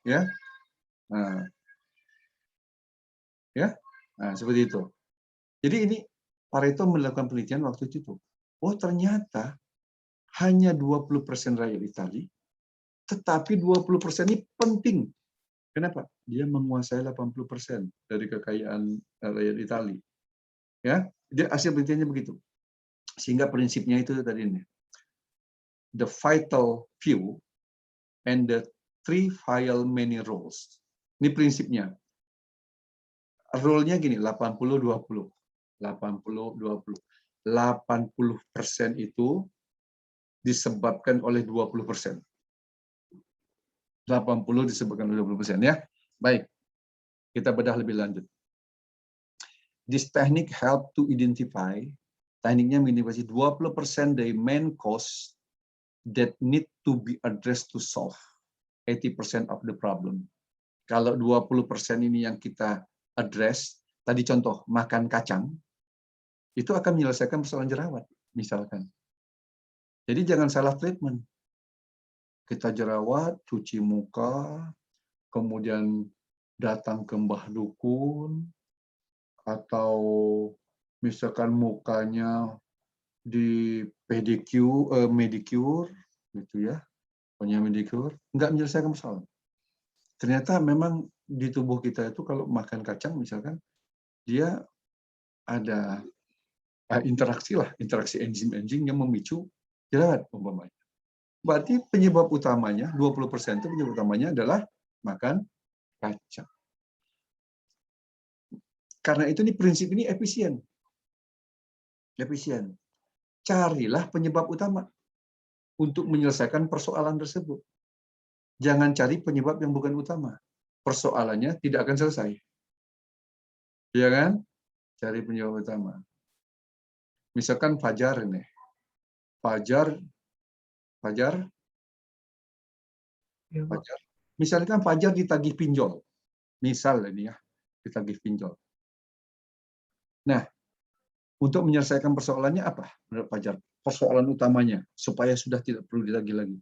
Ya, seperti itu. Jadi ini Pareto melakukan penelitian waktu itu. Oh ternyata hanya 20% rakyat Italia, tetapi 20% ini penting. Kenapa? Dia menguasai 80% dari kekayaan rakyat Italia. Ya, dia hasil penelitiannya begitu. Sehingga prinsipnya itu tadi ini. The vital few and the three file many roles. Ini prinsipnya. rule-nya gini, 80-20. 80-20. 80% itu disebabkan oleh 20%. 80 disebabkan oleh 20% ya. Baik, kita bedah lebih lanjut. This technique help to identify, tekniknya mengidentifikasi 20% dari main cause that need to be addressed to solve 80% of the problem. Kalau 20% ini yang kita address, tadi contoh makan kacang, itu akan menyelesaikan persoalan jerawat, misalkan. Jadi jangan salah treatment. Kita jerawat, cuci muka, kemudian datang ke mbah dukun, atau misalkan mukanya di medicure, gitu ya, punya medicure, nggak menyelesaikan persoalan. Ternyata memang di tubuh kita itu kalau makan kacang misalkan, dia ada interaksi enzim-enzim yang memicu jerawat umpamanya. Berarti penyebab utamanya, 20% itu penyebab utamanya adalah makan kacang. Karena itu prinsip ini efisien. Efisien. Carilah penyebab utama untuk menyelesaikan persoalan tersebut. Jangan cari penyebab yang bukan utama. Persoalannya tidak akan selesai. Iya kan? Cari penyebab utama. Misalkan Fajar ini. Fajar. Misalkan Fajar ditagih pinjol. Misal ini ya, ditagih pinjol. Nah, untuk menyelesaikan persoalannya apa menurut Fajar? Persoalan utamanya supaya sudah tidak perlu ditagih lagi.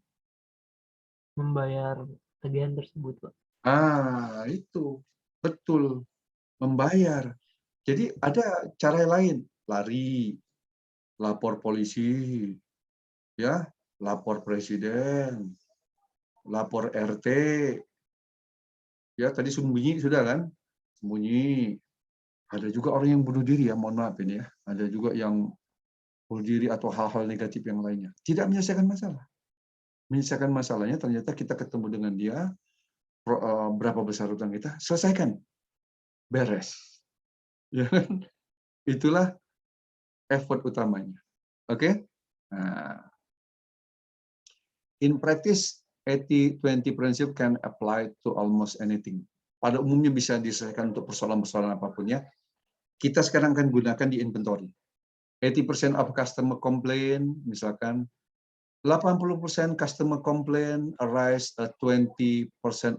Membayar tagihan tersebut, Pak. Itu betul, membayar. Jadi ada cara lain, lari, lapor polisi, ya, lapor presiden, lapor RT, ya tadi sembunyi sudah kan, sembunyi. Ada juga orang yang bunuh diri ya, mohon maaf ini ya. Ada juga yang bunuh diri atau hal-hal negatif yang lainnya. Tidak menyelesaikan masalah. Menyelesaikan masalahnya ternyata kita ketemu dengan dia, berapa besar hutang kita, selesaikan. Beres. Ya, itulah effort utamanya. Oke? Nah, in practice, 80-20 principle can apply to almost anything. Pada umumnya bisa diselesaikan untuk persoalan-persoalan apapun ya. Kita sekarang akan gunakan di inventory. 80% of customer complaint, misalkan 80% customer complaint arise at 20%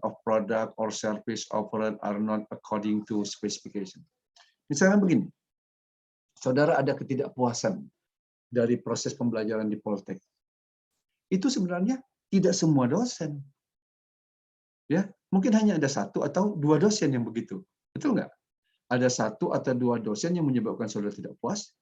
of product or service offered are not according to specification. Misalnya begini, saudara ada ketidakpuasan dari proses pembelajaran di Poltek. Itu sebenarnya tidak semua dosen. Ya, mungkin hanya ada 1 atau 2 dosen yang begitu. Betul nggak? Ada 1 atau 2 dosen yang menyebabkan saudara tidak puas,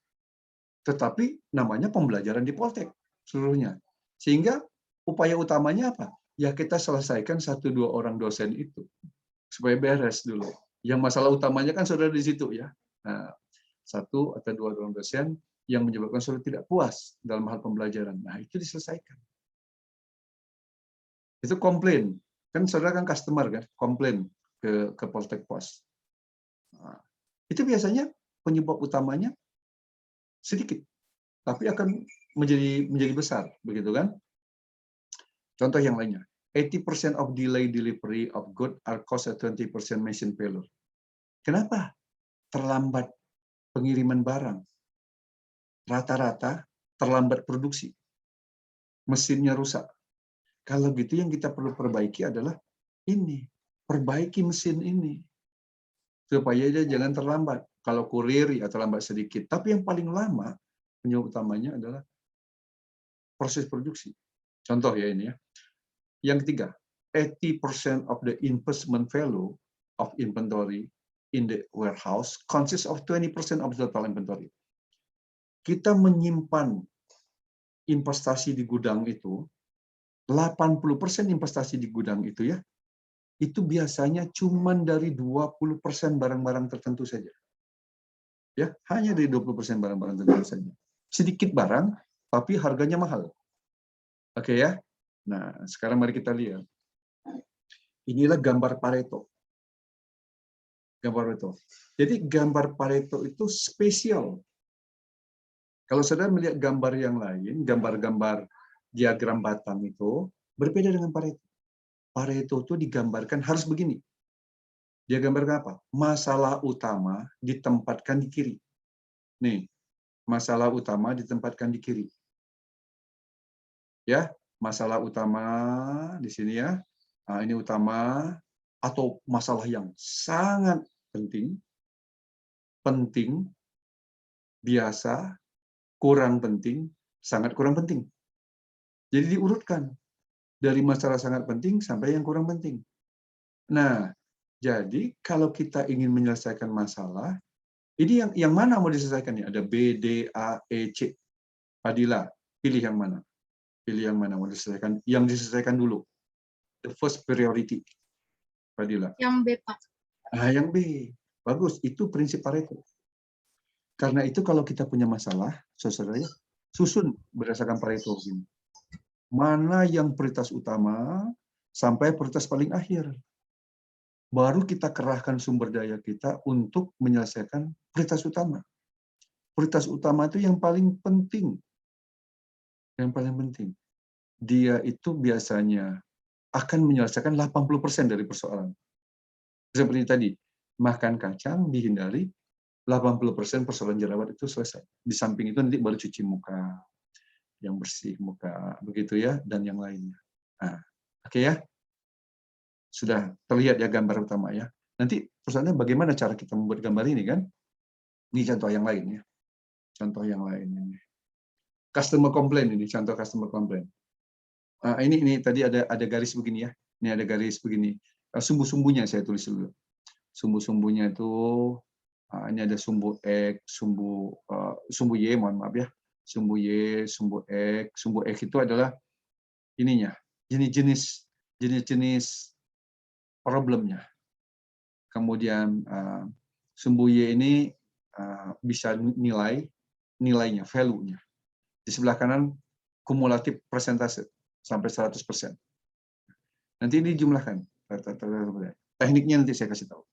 tetapi namanya pembelajaran di Poltek seluruhnya. Sehingga upaya utamanya apa? Ya kita selesaikan 1-2 orang dosen itu supaya beres dulu. Yang masalah utamanya kan saudara di situ ya. Nah, 1 atau 2 orang dosen yang menyebabkan saudara tidak puas dalam hal pembelajaran. Nah, itu diselesaikan. Itu komplain. Kan saudara kan customer kan, komplain ke Poltek Pos. Nah, itu biasanya penyebab utamanya sedikit, tapi akan menjadi besar, begitu kan? Contoh yang lainnya, 80% of delay delivery of goods are caused at 20% machine failure. Kenapa terlambat pengiriman barang? Rata-rata terlambat produksi, mesinnya rusak. Kalau gitu yang kita perlu perbaiki adalah ini, perbaiki mesin ini supaya dia jangan terlambat. Kalau kurir ya terlambat sedikit, tapi yang paling lama penyebab utamanya adalah proses produksi. Contoh ya ini ya. Yang ketiga, 80% of the investment value of inventory in the warehouse consists of 20% of the total inventory. Kita menyimpan investasi di gudang itu, 80% investasi di gudang itu ya, itu biasanya cuma dari 20% barang-barang tertentu saja. Ya, hanya dari 20% barang-barang tertentu saja. Sedikit barang, tapi harganya mahal. Oke ya. Nah, sekarang mari kita lihat. Inilah gambar Pareto. Gambar Pareto. Jadi gambar Pareto itu spesial. Kalau saudara melihat gambar yang lain, gambar-gambar diagram batang itu berbeda dengan Pareto. Pareto itu digambarkan harus begini. Dia gambarkan apa? Masalah utama ditempatkan di kiri. Nih, masalah utama ditempatkan di kiri. Ya, masalah utama di sini ya. Nah, ini utama atau masalah yang sangat penting, biasa, kurang penting, sangat kurang penting. Jadi diurutkan dari masalah sangat penting sampai yang kurang penting. Nah, jadi kalau kita ingin menyelesaikan masalah, ini yang mana mau diselesaikan? Ada B, D, A, E, C. Fadila, pilih yang mana? Pilih yang mana mau diselesaikan? Yang diselesaikan dulu. The first priority. Fadila. Yang B, Pak. Nah, yang B. Bagus, itu prinsip Pareto. Karena itu kalau kita punya masalah, saudara, susun berdasarkan Pareto. Mana yang prioritas utama sampai prioritas paling akhir. Baru kita kerahkan sumber daya kita untuk menyelesaikan prioritas utama. Prioritas utama itu yang paling penting. Yang paling penting. Dia itu biasanya akan menyelesaikan 80% dari persoalan. Seperti tadi, makan kacang dihindari, 80% persoalan jerawat itu selesai. Di samping itu nanti baru cuci muka, yang bersih muka, begitu ya, dan yang lainnya. Nah, oke ya. Sudah terlihat ya gambar utama ya. Nanti persoalannya bagaimana cara kita membuat gambar ini kan? Ini contoh yang lain ya. Contoh yang lain ini. Customer complaint ini, contoh customer complaint. Ini tadi ada garis begini ya. Ini ada garis begini. Sumbu-sumbunya saya tulis dulu. Sumbu-sumbunya itu ini ada sumbu X, sumbu Y, mohon maaf ya. Sumbu Y, sumbu X. Sumbu X itu adalah ininya, jenis-jenis problemnya. Kemudian sumbu Y ini bisa nilainya, value-nya. Di sebelah kanan kumulatif persentase sampai 100%. Nanti ini jumlahkan. Tekniknya nanti saya kasih tahu.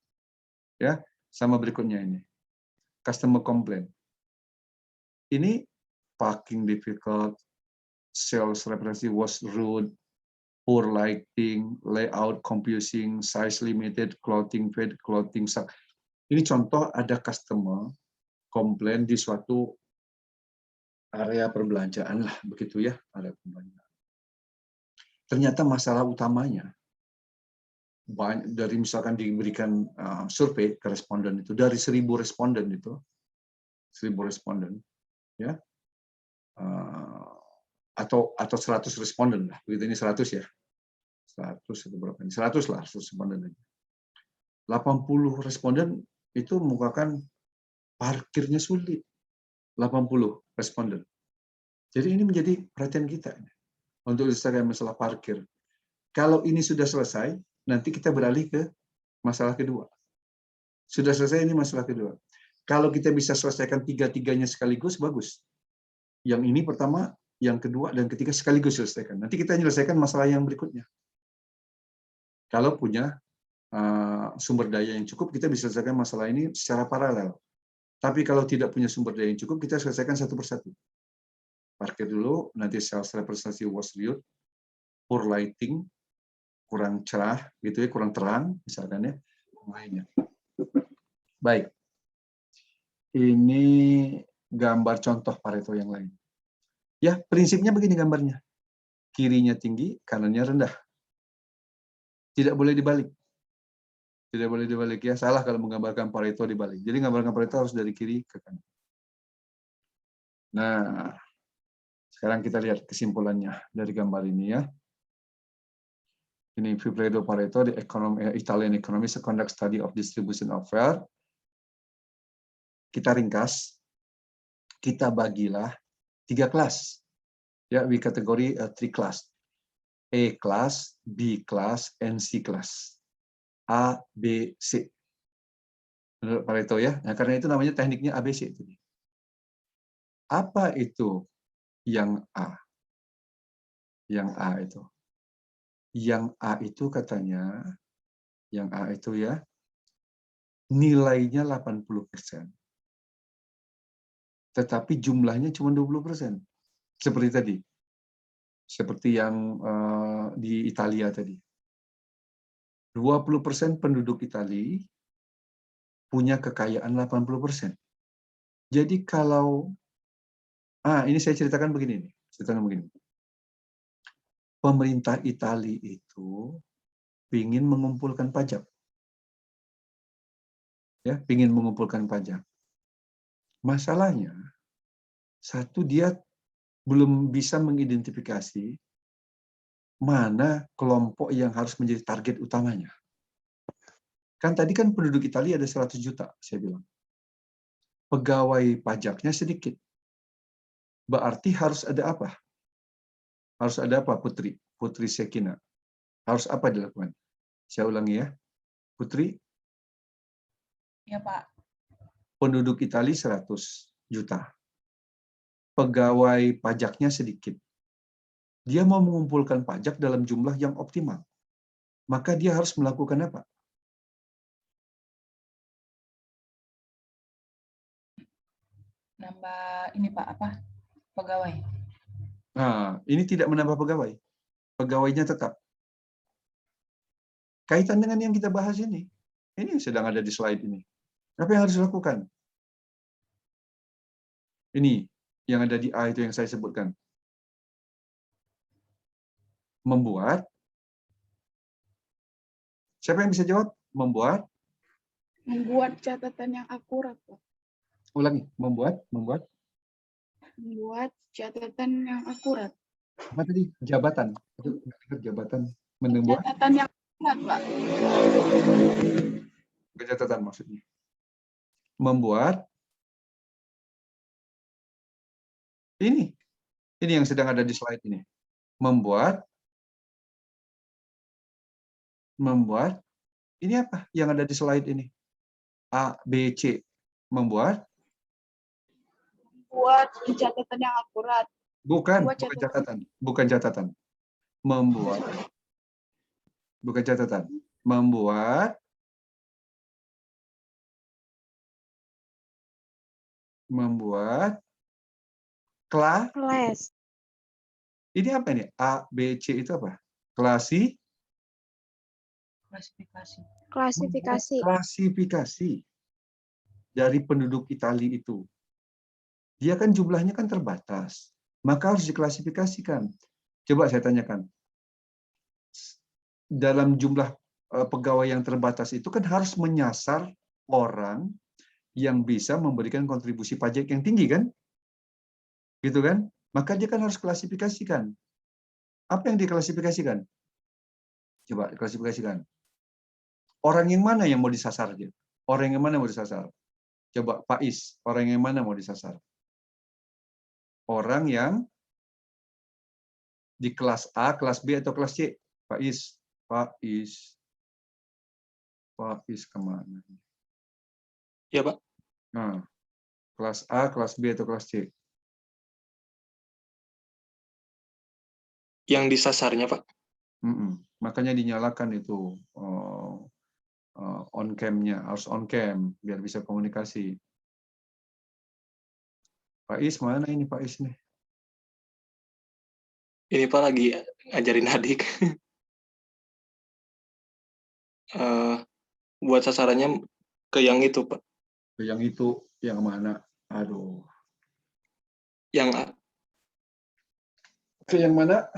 Ya, sama berikutnya ini. Customer complaint. Ini parking difficult, sales representative was rude, poor lighting, layout confusing, size limited, clothing fade, clothing suck. Ini contoh ada customer komplain di suatu area perbelanjaan lah, begitu ya, area perbelanjaan. Ternyata masalah utamanya banyak, dari misalkan diberikan survei ke responden itu, dari 1.000 responden itu, 1.000 responden, ya, atau 100 responden lah, begitu ini 100 ya. 100 atau berapa ini? 100 lah, 100 responden. 80 responden itu mengukakan parkirnya sulit. 80 responden. Jadi ini menjadi perhatian kita untuk menyelesaikan masalah parkir. Kalau ini sudah selesai, nanti kita beralih ke masalah kedua. Sudah selesai ini masalah kedua. Kalau kita bisa selesaikan tiga-tiganya sekaligus, bagus. Yang ini pertama, yang kedua, dan ketiga sekaligus selesaikan. Nanti kita menyelesaikan masalah yang berikutnya. Kalau punya sumber daya yang cukup, kita bisa selesaikan masalah ini secara paralel. Tapi kalau tidak punya sumber daya yang cukup, kita selesaikan satu persatu. Parkir dulu, nanti sales representasi was rude, poor lighting, kurang cerah, gitu ya, kurang terang, misalkan ya, lainnya. Baik. Ini gambar contoh Pareto yang lain. Ya, prinsipnya begini gambarnya. Kirinya tinggi, kanannya rendah. Tidak boleh dibalik. Tidak boleh dibalik ya. Salah kalau menggambarkan Pareto dibalik. Jadi gambarkan Pareto harus dari kiri ke kanan. Nah, sekarang kita lihat kesimpulannya dari gambar ini ya. Ini Vilfredo Pareto, the Italian economist, conduct study of distribution of wealth. Kita ringkas, kita bagilah 3 kelas. Ya, we kategori 3 kelas. A class, B class, and C class. A, B, C. Menurut Pareto ya. Nah, karena itu namanya tekniknya ABC. Apa itu yang A? Yang A itu. Yang A itu katanya, yang A itu ya, nilainya 80%. Tetapi jumlahnya cuma 20%. Seperti tadi. Seperti yang di Italia tadi. 20% penduduk Italia punya kekayaan 80%. Jadi kalau ini saya ceritakan begini nih, Pemerintah Italia itu ingin mengumpulkan pajak. Ya, ingin mengumpulkan pajak. Masalahnya, satu, dia belum bisa mengidentifikasi mana kelompok yang harus menjadi target utamanya. Kan tadi kan penduduk Italia ada 100 juta, saya bilang. Pegawai pajaknya sedikit. Berarti harus ada apa? Harus ada apa, Putri? Putri Sekina. Harus apa dilakukan? Saya ulangi ya. Putri? Ya, Pak. Penduduk Italia 100 juta. Pegawai pajaknya sedikit. Dia mau mengumpulkan pajak dalam jumlah yang optimal. Maka dia harus melakukan apa? Nambah ini, Pak, apa? Pegawai. Nah, ini tidak menambah pegawai. Pegawainya tetap. Kaitan dengan yang kita bahas ini. Ini yang sedang ada di slide ini. Apa yang harus dilakukan? Ini yang ada di A itu yang saya sebutkan. Membuat. Siapa yang bisa jawab? Membuat catatan yang akurat, Pak. Ulangi. Membuat Catatan yang akurat. apa tadi? Jabatan. Jabatan membuat Catatan yang akurat, Pak. catatan maksudnya. Membuat ini yang sedang ada di slide ini. Membuat ini apa yang ada di slide ini? A, B, C. Membuat catatan yang akurat. bukan catatan. bukan catatan. Membuat bukan catatan. Membuat Kelas. ini apa ini? A, B, C itu apa? Klasifikasi. Klasifikasi dari penduduk Italia itu. Dia kan jumlahnya kan terbatas. Maka harus diklasifikasikan. Coba saya tanyakan. Dalam jumlah pegawai yang terbatas itu kan harus menyasar orang yang bisa memberikan kontribusi pajak yang tinggi kan? Gitu kan? Maka dia kan harus klasifikasikan. Apa yang diklasifikasikan? Coba diklasifikasikan. Orang yang mana yang mau disasar dia? Orang yang mana mau disasar? Coba Pak Is, orang yang mana mau disasar? Orang yang di kelas A, kelas B, atau kelas C? Pak Is kemana? Ya, Pak. Nah, kelas A, kelas B, atau kelas C? Yang disasarnya, Pak. Makanya dinyalakan itu on cam-nya, harus on cam biar bisa komunikasi. Pak Is mana ini Pak Is nih? Ini Pak lagi ngajarin adik. Buat sasarannya ke yang itu, Pak. Ke yang itu, yang mana? Aduh. Yang A. Ke yang mana?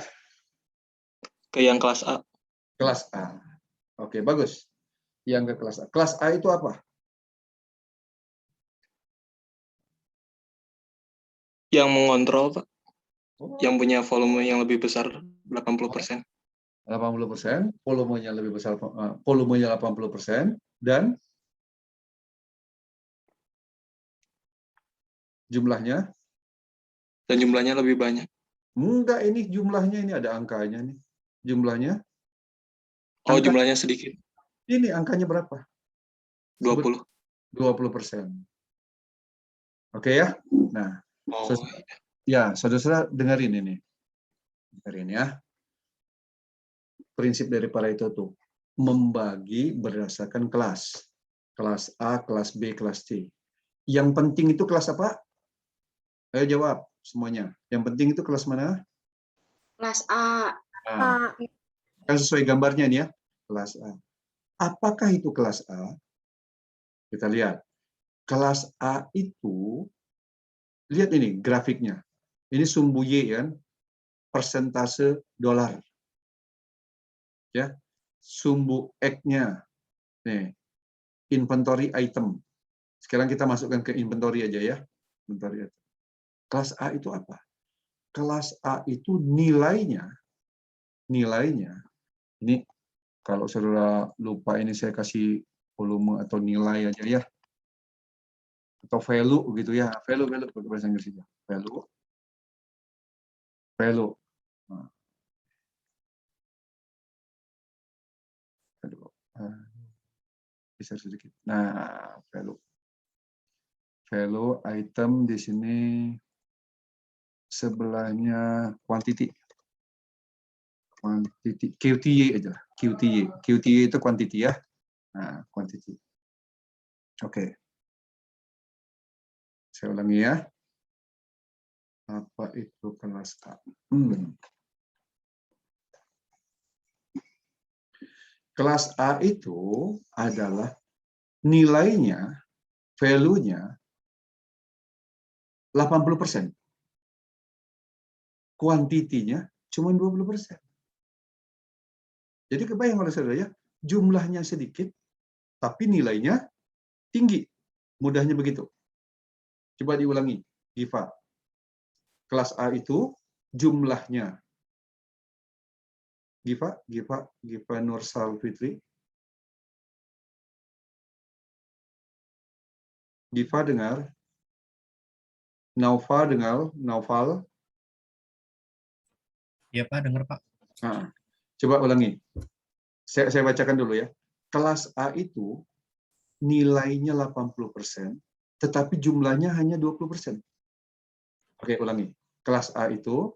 Ke yang kelas A. Kelas A. Oke, bagus. Yang ke kelas A. Kelas A itu apa? Yang mengontrol, Pak. Yang punya volume yang lebih besar, 80%. 80%, volumenya lebih besar, volumenya 80%, dan jumlahnya? Dan jumlahnya lebih banyak. Enggak, ini jumlahnya, ini ada angkanya nih. Jumlahnya? Oh, jumlahnya sedikit. Ini angkanya berapa? 20. 20%. Oke ya? Nah, Oh, ya, saudara-saudara dengerin ini. Dengerin ya. Prinsip dari Pareto tuh membagi berdasarkan kelas. Kelas A, kelas B, kelas C. Yang penting itu kelas apa? Ayo jawab semuanya. Yang penting itu kelas mana? Kelas A. Nah, kan sesuai gambarnya nih ya. Kelas A. Apakah itu kelas A? Kita lihat. Kelas A itu, lihat ini grafiknya. Ini sumbu Y kan, persentase dolar. Ya, sumbu X-nya. Nih, inventory item. Sekarang kita masukkan ke inventory aja ya. Inventory item. Kelas A itu apa? Kelas A itu nilainya, ini kalau saudara lupa ini saya kasih volume atau nilai aja ya. Atau value gitu ya. Value pakai bahasa Inggris aja. Value. Nah. Bisa sedikit. Nah, value item di sini sebelahnya quantity QTY aja. QTY itu quantity ya. Nah, quantity. Oke. Saya ulangi ya. Apa itu kelas A? Kelas A itu adalah nilainya, value-nya 80%. Kuantitinya cuma 20%. Jadi kebayang oleh saudara ya, jumlahnya sedikit, tapi nilainya tinggi. Mudahnya begitu. Coba diulangi, Giva. Kelas A itu jumlahnya. Giva Nursal Fitri. Giva dengar. Naufal. Ya Pak, dengar Pak. Nah, coba ulangi. Saya bacakan dulu ya. Kelas A itu nilainya 80%, tetapi jumlahnya hanya 20%. Oke, ulangi. Kelas A itu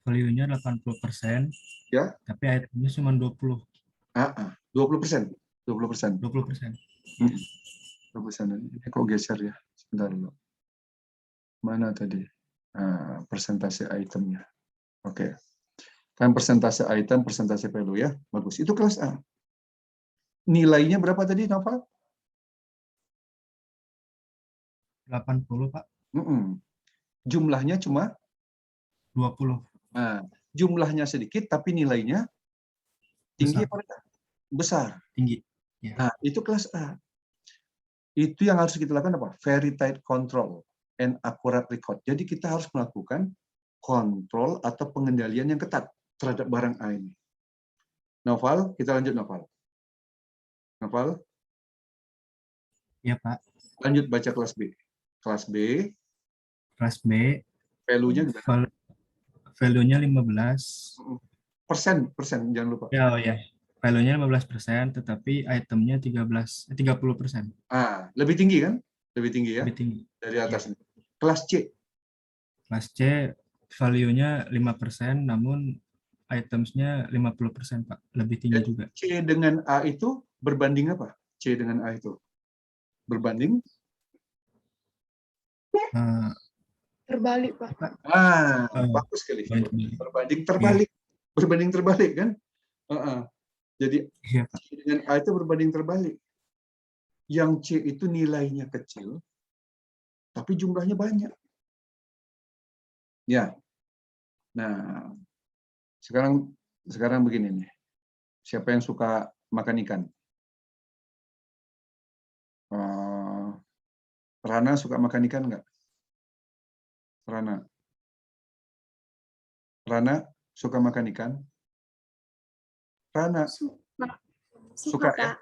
value-nya 80%, ya, tapi itemnya cuma 20%. 20%. 20%. 20%. 20%. Ini kok geser ya? Sebentar dulu. Mana tadi? Persentase itemnya. Oke. Kan persentase item, persentase value ya. Bagus. Itu kelas A. Nilainya berapa tadi, Noval? 80 Pak. Jumlahnya cuma 20. Nah, jumlahnya sedikit tapi nilainya tinggi apa enggak? Besar. Tinggi. Ya. Nah, itu kelas A. Itu yang harus kita lakukan apa? Very tight control and accurate record. Jadi kita harus melakukan kontrol atau pengendalian yang ketat terhadap barang A ini. Noval, kita lanjut Noval. Noval? Ya Pak. Lanjut baca kelas B. Kelas B. Value-nya gimana? Value-nya 15. Persen, jangan lupa. Ya. Value-nya 15%, tetapi itemnya 30%. Lebih tinggi kan? Lebih tinggi ya? Lebih tinggi. Dari atas. Ya. Kelas C. Kelas C, value-nya 5%, namun items-nya 50%, Pak. Lebih tinggi juga. C dengan A itu berbanding apa? C dengan A itu berbanding? Terbalik, Pak. Bagus sekali. Berbanding terbalik kan? Jadi ya, C dengan A itu berbanding terbalik. Yang C itu nilainya kecil, tapi jumlahnya banyak. Ya. Nah, sekarang begini nih. Siapa yang suka makan ikan? Rana suka makan ikan nggak? Rana suka makan ikan? Rana suka ya?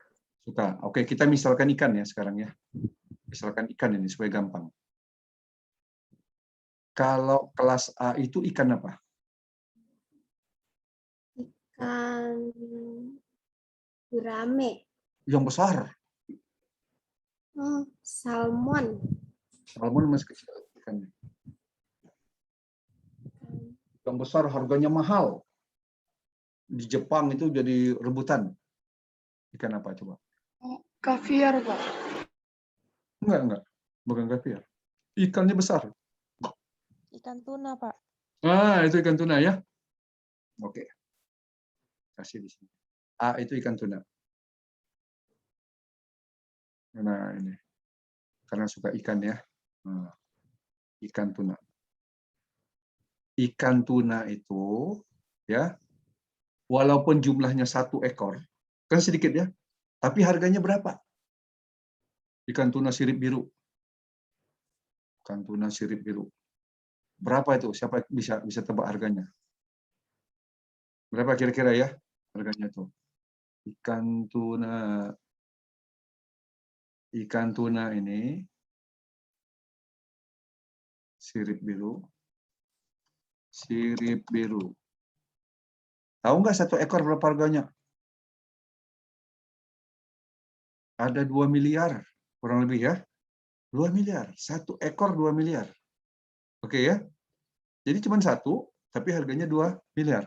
Suka. Oke, kita misalkan ikan ya sekarang ya. Misalkan ikan ini supaya gampang. Kalau kelas A itu ikan apa? Ikan gurame. Yang besar. Salmon. Salmon masih kecil ikannya. Yang besar harganya mahal. Di Jepang itu jadi rebutan. Ikan apa coba? Kaviar, Pak. Enggak, bukan kaviar. Ikannya besar. Ikan tuna, Pak. Ah, itu ikan tuna ya. Oke. Kasih di sini. A itu ikan tuna. Nah, ini. Karena suka ikan ya. Nah, ikan tuna. Ikan tuna itu ya, walaupun jumlahnya 1 ekor, kan sedikit ya, tapi harganya berapa? Ikan tuna sirip biru. Ikan tuna sirip biru. Berapa itu? Siapa bisa tebak harganya? Berapa kira-kira ya harganya itu? Ikan tuna ini sirip biru. Sirip biru. Tahu nggak 1 ekor berapa harganya? Ada 2 miliar, kurang lebih ya. 2 miliar. 1 ekor 2 miliar. Oke ya. Jadi cuma 1, tapi harganya 2 miliar.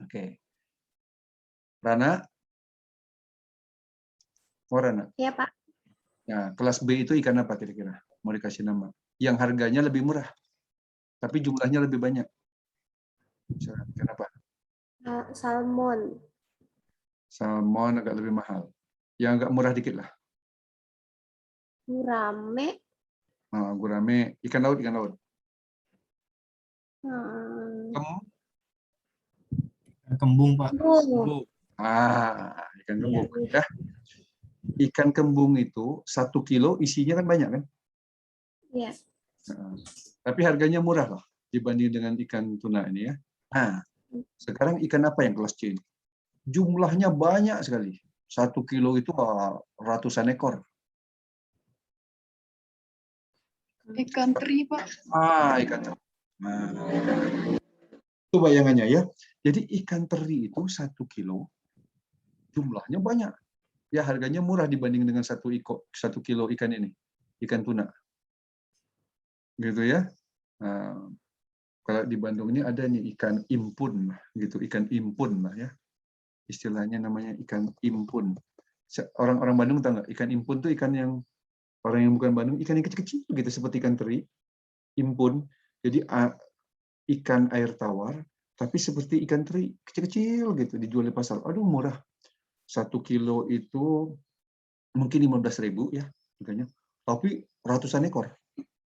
Oke. Rana? Oh, Rana. Ya, Pak. Nah, kelas B itu ikan apa kira-kira? Mau dikasih nama. Yang harganya lebih murah, tapi jumlahnya lebih banyak. Kenapa? Salmon. Salmon agak lebih mahal. Yang agak murah dikit lah. Gurame. Gurame, ikan laut. Kembung, Pak. Kembung. Ikan kembung. Ya. Ikan kembung itu 1 kilo isinya kan banyak kan? Ya. Tapi harganya murah loh dibanding dengan ikan tuna ini ya. Nah, sekarang ikan apa yang kelas C? Jumlahnya banyak sekali. 1 kilo itu ratusan ekor. Ikan teri, Pak. Ikan teri. Itu bayangannya ya. Jadi ikan teri itu 1 kilo jumlahnya banyak. Ya harganya murah dibanding dengan 1 kilo ikan ini, ikan tuna. Gitu ya. Nah, kalau di Bandung ini ada nih ikan impun, gitu, ikan impun lah ya. Istilahnya namanya ikan impun. Orang-orang Bandung tahu nggak? Ikan impun tuh ikan yang orang yang bukan Bandung, ikan yang kecil-kecil gitu seperti ikan teri, impun. Jadi ikan air tawar, tapi seperti ikan teri kecil-kecil gitu dijual di pasar. Aduh murah. 1 kilo itu mungkin 15.000 ya harganya. Tapi ratusan ekor.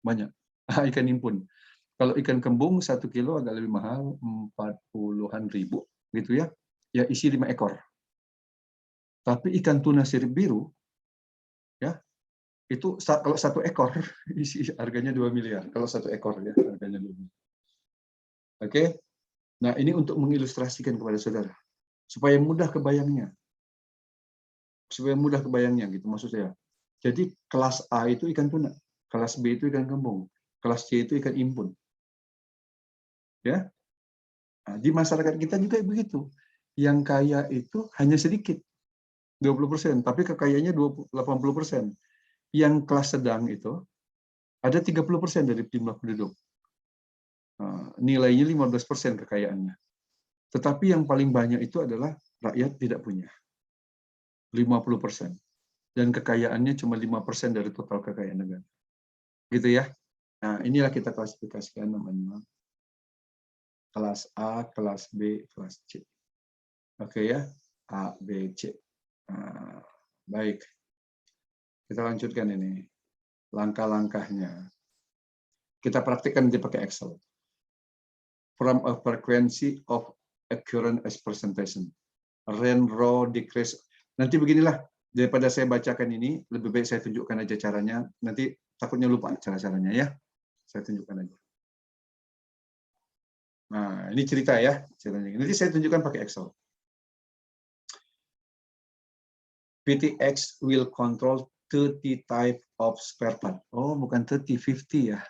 Banyak. Ikan impun. Kalau ikan kembung 1 kilo agak lebih mahal, 40-an ribu gitu ya. Ya isi 5 ekor. Tapi ikan tuna sirip biru ya, itu kalau 1 ekor isi harganya 2 miliar. Kalau 1 ekor ya harganya 2 miliar. Oke. Nah, ini untuk mengilustrasikan kepada saudara supaya mudah kebayangnya. Gitu maksud saya. Jadi kelas A itu ikan tuna, kelas B itu ikan kembung, kelas C itu ikan impun. Ya. Nah, di masyarakat kita juga begitu. Yang kaya itu hanya sedikit, 20%, tapi kekayaannya 80%. Yang kelas sedang itu ada 30% dari jumlah penduduk. Nilainya 15% kekayaannya. Tetapi yang paling banyak itu adalah rakyat tidak punya. 50%. Dan kekayaannya cuma 5% dari total kekayaan negara. Gitu ya. Nah, inilah kita klasifikasikan namanya kelas A, kelas B, kelas C. Oke ya. A, B, C. Nah, baik. Kita lanjutkan ini. Langkah-langkahnya. Kita praktikkan nanti pakai Excel. From a frequency of occurrence as presentation. Range, row, decrease. Nanti beginilah. Daripada saya bacakan ini, lebih baik saya tunjukkan aja caranya. Nanti takutnya lupa cara-caranya ya. Saya tunjukkan aja. Nah, ini cerita ya. Nanti saya tunjukkan pakai Excel. PTX will control 30 type of spare part. Oh, bukan 30, 50 ya.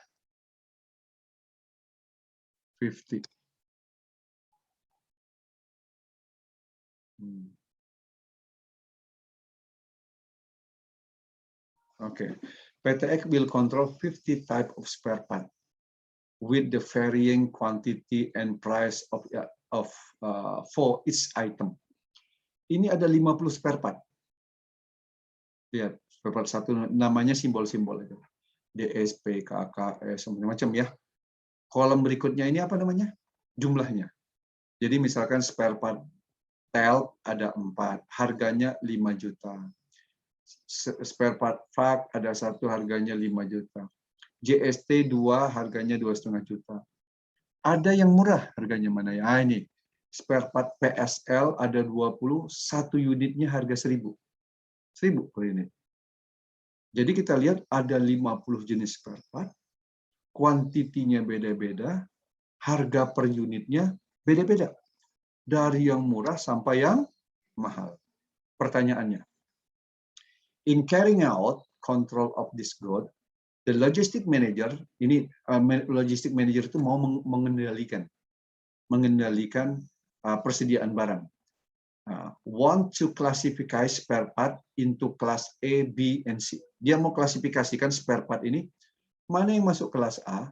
50. Okay. PTX will control 50 type of spare part with the varying quantity and price of for each item. ini ada 50 spare part. Lihat, spare part satu namanya simbol-simbol itu. DSP, KKS, macam-macam ya. Kolom berikutnya ini apa namanya? Jumlahnya. Jadi misalkan spare part TEL ada 4, harganya 5 juta. Spare part FAK ada 1, harganya 5 juta. JST 2, harganya 2,5 juta. Ada yang murah, harganya mana ya? Ah, ini. Spare part PSL ada 20, 1 unitnya harga 1.000. 1.000 per unit. Jadi kita lihat ada 50 jenis spare part, kuantitinya beda-beda, harga per unitnya beda-beda. Dari yang murah sampai yang mahal. Pertanyaannya, in carrying out control of this good, the logistic manager, ini logistic manager itu mau mengendalikan persediaan barang. Want to classify spare part into class A, B, and C. Dia mau klasifikasikan spare part ini, mana yang masuk kelas A,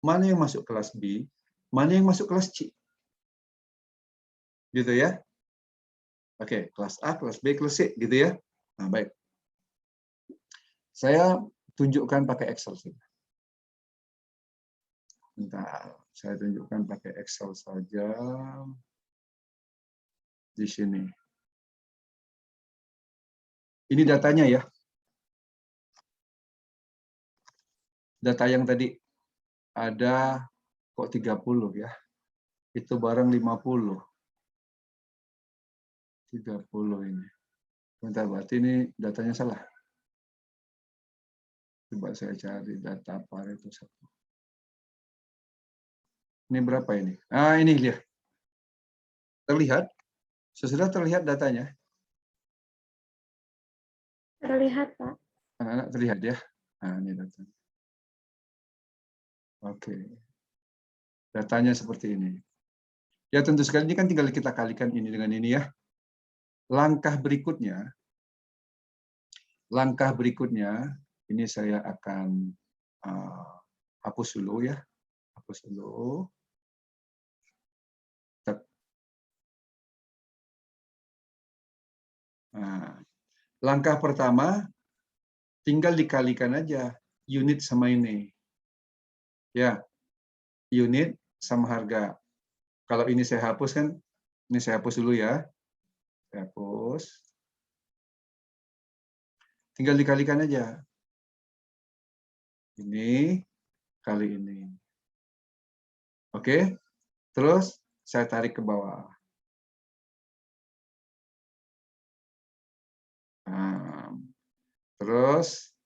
mana yang masuk kelas B, mana yang masuk kelas C. Gitu ya. Oke, kelas A, kelas B, kelas C, gitu ya. Nah, baik. Saya tunjukkan pakai Excel saja. Bentar, saya tunjukkan pakai Excel saja. Di sini. Ini datanya ya. Data yang tadi ada kok 30 ya. Itu barang 50. 30 ini. Bentar, berarti ini datanya salah. Coba saya cari data Pareto 1. Ini berapa ini? Ah, ini lihat. Terlihat? Sudah terlihat datanya? Terlihat, Pak. Anak-anak terlihat ya? Nah, ini datanya. Oke. Datanya seperti ini. Ya tentu sekali ini kan tinggal kita kalikan ini dengan ini ya. Langkah berikutnya, ini saya akan hapus dulu ya. Hapus dulu. Nah, langkah pertama, tinggal dikalikan aja unit sama ini. Ya, unit sama harga. Kalau ini saya hapus kan, ini saya hapus dulu ya. Saya hapus. Tinggal dikalikan aja. Ini kali ini. Oke, terus saya tarik ke bawah. Nah, terus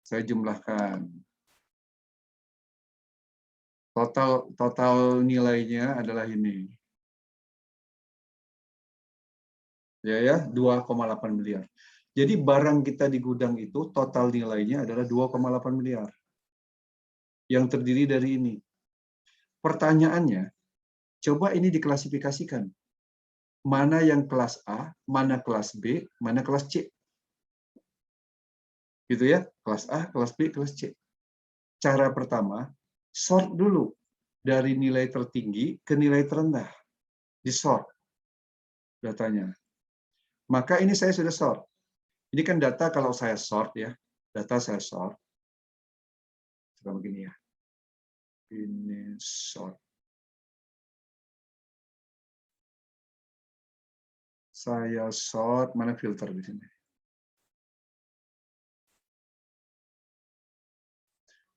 saya jumlahkan. Total nilainya adalah ini. Ya, 2,8 miliar. Jadi barang kita di gudang itu total nilainya adalah 2,8 miliar. Yang terdiri dari ini. Pertanyaannya, coba ini diklasifikasikan. Mana yang kelas A, mana kelas B, mana kelas C. Gitu ya, kelas A, kelas B, kelas C. Cara pertama, sort dulu dari nilai tertinggi ke nilai terendah. Di sort datanya. Maka ini saya sudah sort. Ini kan data kalau saya sort ya, data saya sort. Coba begini ya. Ini sort. Saya sort, mana filter di sini?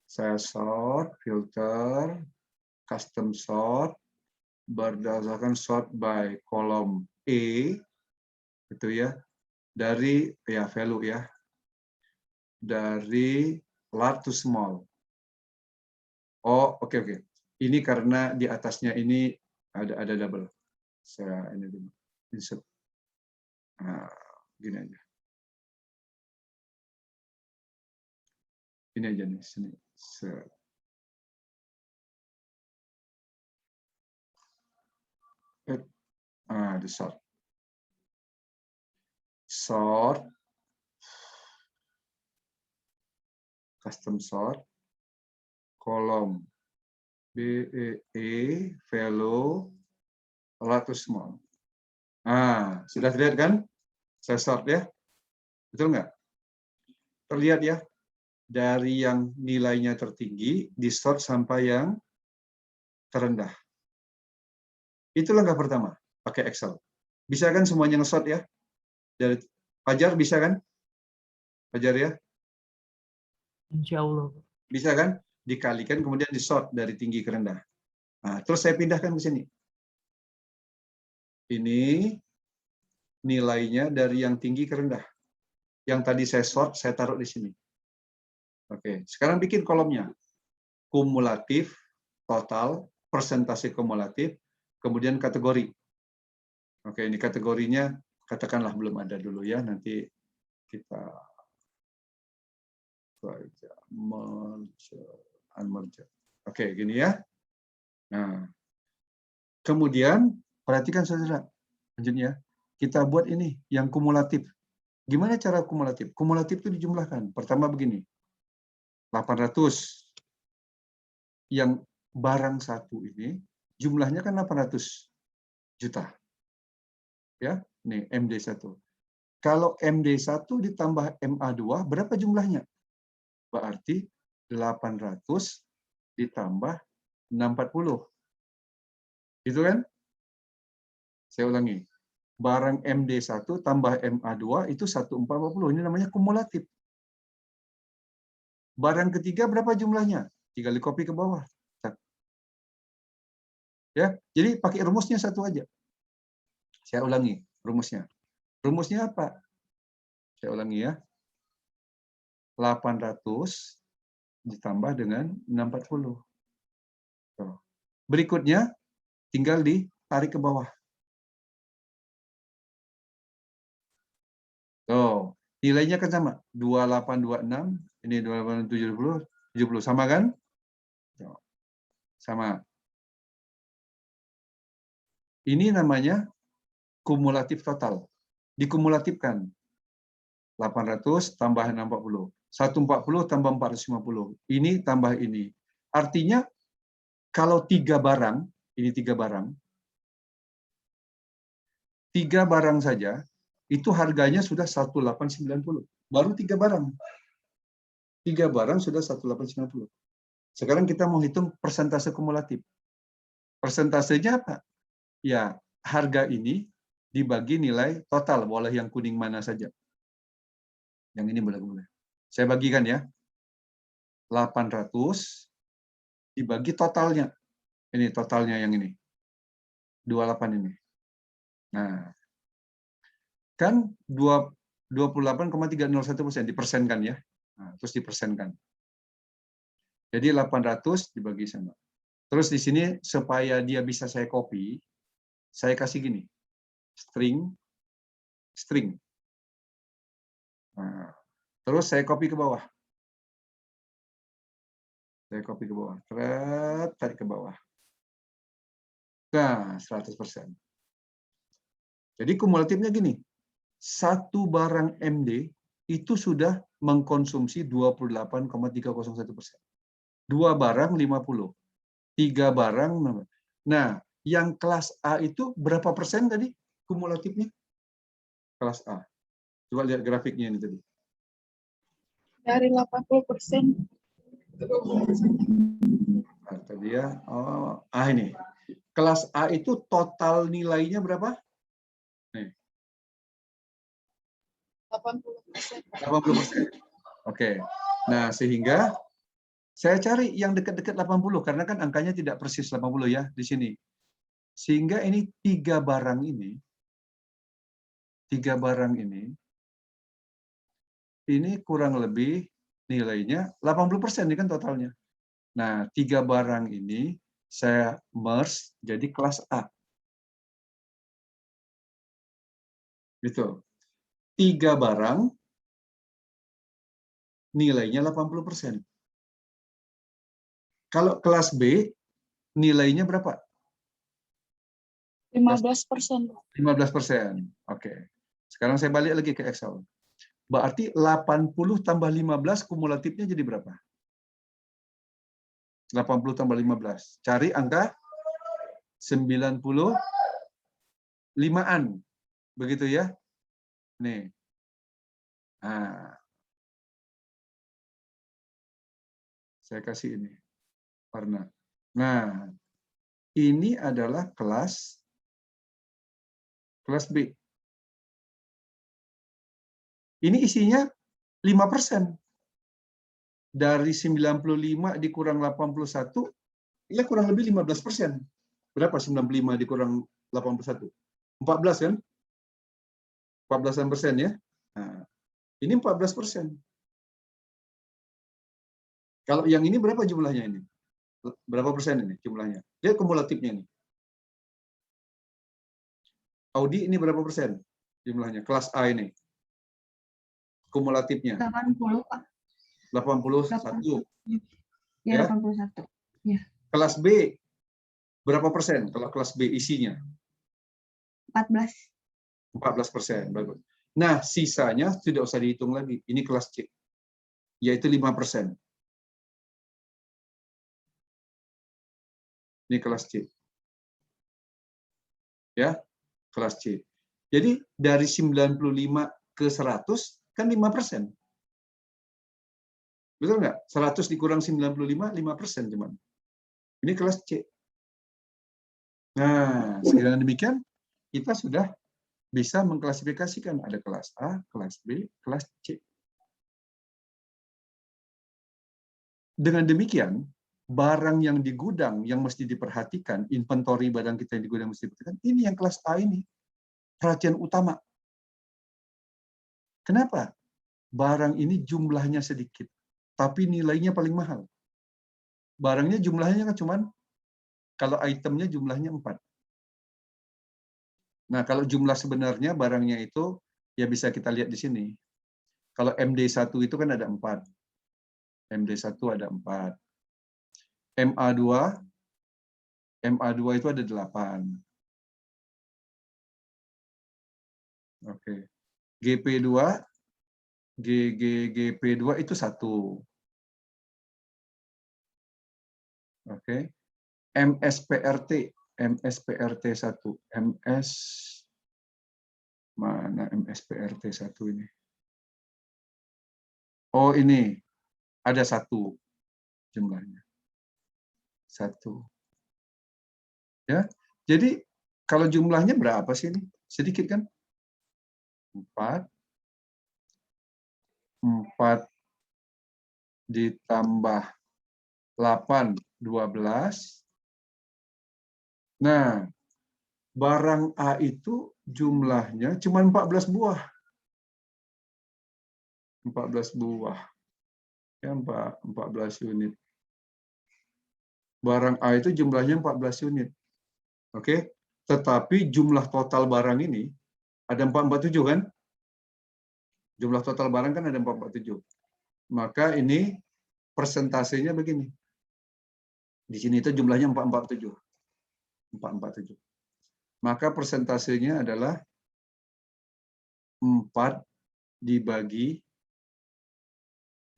Saya sort, filter, custom sort, berdasarkan sort by kolom E, gitu ya, dari ya value ya, dari large to small. Oh, oke. Ini karena di atasnya ini ada double. Saya ini dulu. Insert. Nah, gini aja. Ini aja nih sini. Di sort. Sort. Custom sort. Kolom BEE value large to small. Sudah terlihat kan? Saya sort ya. Betul nggak? Terlihat ya? Dari yang nilainya tertinggi, di sort sampai yang terendah. Itu langkah pertama, pakai Excel. Bisa kan semuanya nge-sort ya? Dari Fajar bisa kan? Fajar ya? Insya Allah. Bisa kan? Dikalikan kemudian di sort dari tinggi ke rendah. Nah, terus saya pindahkan ke sini. Ini nilainya dari yang tinggi ke rendah. Yang tadi saya sort, saya taruh di sini. Oke, sekarang bikin kolomnya. Kumulatif, total, persentase kumulatif, kemudian kategori. Oke, ini kategorinya katakanlah belum ada dulu ya, nanti kita unmerge. Oke, gini ya. Nah, kemudian perhatikan saudara, lanjutnya kita buat ini yang kumulatif. Gimana cara kumulatif? Kumulatif itu dijumlahkan. Pertama begini, 800 yang barang satu ini jumlahnya kan 800 juta. Ya, nih MD1. Kalau MD1 ditambah MA2 berapa jumlahnya? Berarti 800 ditambah 640. Itu kan? Saya ulangi. Barang MD1 tambah MA2 itu 1440. Ini namanya kumulatif. Barang ketiga berapa jumlahnya? Tinggal di copy ke bawah. Ya, jadi pakai rumusnya satu aja. Saya ulangi rumusnya. Rumusnya apa? Saya ulangi ya. 800 ditambah dengan 640. Berikutnya tinggal ditarik ke bawah. Nilainya kan sama. 2826, ini 2870, 70. Sama kan? Sama. Ini namanya kumulatif total. Dikumulatifkan. 800 tambah 640. 140 tambah 450. Ini tambah ini. Artinya, kalau 3 barang, ini 3 barang, 3 barang saja, itu harganya sudah 1890. Baru 3 barang. 3 barang sudah 1890. Sekarang kita mau hitung persentase kumulatif. Persentasenya apa? Ya, harga ini dibagi nilai total, boleh yang kuning mana saja. Yang ini boleh. Saya bagikan ya. 800 dibagi totalnya. Ini totalnya yang ini. 28 ini. Nah, kan 28,301% dipersenkan ya. Nah, terus dipersenkan. Jadi 800 dibagi sama. Terus di sini supaya dia bisa saya copy, saya kasih gini. String. Nah, terus saya copy ke bawah. Tarik ke bawah. Nah, 100%. Jadi kumulatifnya gini. Satu barang MD itu sudah mengkonsumsi 28,301%. 2 barang 50. 3 barang. Nah, yang kelas A itu berapa persen tadi kumulatifnya? Kelas A. Coba lihat grafiknya ini tadi. Dari 80%. Tadi ya. Ini. Kelas A itu total nilainya berapa? Nih. 80%. 80%. Oke. Nah, sehingga saya cari yang dekat-dekat 80 karena kan angkanya tidak persis 80 ya di sini. Sehingga ini 3 barang ini kurang lebih nilainya 80% ini kan totalnya. Nah, 3 barang ini saya merge jadi kelas A. Gitu. 3 barang nilainya 80%. Kalau kelas B nilainya berapa? 15%. 15%. Oke. Sekarang saya balik lagi ke Excel. Berarti 80 tambah 15 kumulatifnya jadi berapa? 80 tambah 15. Cari angka 95-an. Begitu ya. Nih. Nah. Saya kasih ini warna. Nah, ini adalah kelas B. Ini isinya 5%. Dari 95 dikurang 81, ya kurang lebih 15%. Berapa 95 dikurang 81? 14 kan? 14% ya. Nah, ini 14%. Kalau yang ini berapa jumlahnya ini? Berapa persen ini jumlahnya? Lihat kumulatifnya ini. Audi ini berapa persen jumlahnya? Kelas A ini. Kumulatifnya. 80, Pak. 81. Ya, Ya. 81. Ya. Kelas B berapa persen? Kalau kelas B isinya 14. 14%. Bagus. Nah, sisanya tidak usah dihitung lagi. Ini kelas C, yaitu 5%. Ini kelas C. Ya, kelas C. Jadi dari 95 ke 100 kan 5%. Betul nggak? 100 dikurang 95, 5% cuman. Ini kelas C. Nah, dengan demikian kita sudah bisa mengklasifikasikan ada kelas A, kelas B, kelas C. Dengan demikian, barang yang di gudang yang mesti diperhatikan, inventory barang kita yang di gudang mesti diperhatikan, ini yang kelas A ini. Perhatian utama. Kenapa? Barang ini jumlahnya sedikit, tapi nilainya paling mahal. Barangnya jumlahnya kan cuman, kalau itemnya jumlahnya 4. Nah, kalau jumlah sebenarnya barangnya itu, ya bisa kita lihat di sini. Kalau MD1 itu kan ada 4. MD1 ada 4. MA2 itu ada 8. Oke. GP2, GP2 itu 1. Oke. MSPRT 1. Mana MSPRT 1 ini? Oh, ini ada 1 jumlahnya. 1. Ya. Jadi kalau jumlahnya berapa sih ini? Sedikit kan? 4 ditambah 8, 12. Nah, barang A itu jumlahnya cuma 14 buah. 14 buah. Ya, 14 unit. Barang A itu jumlahnya 14 unit. Oke. Tetapi jumlah total barang ini ada 447 kan? Jumlah total barang kan ada 447. Maka ini persentasenya begini. Di sini itu jumlahnya 447. 447. Maka persentasenya adalah 4 dibagi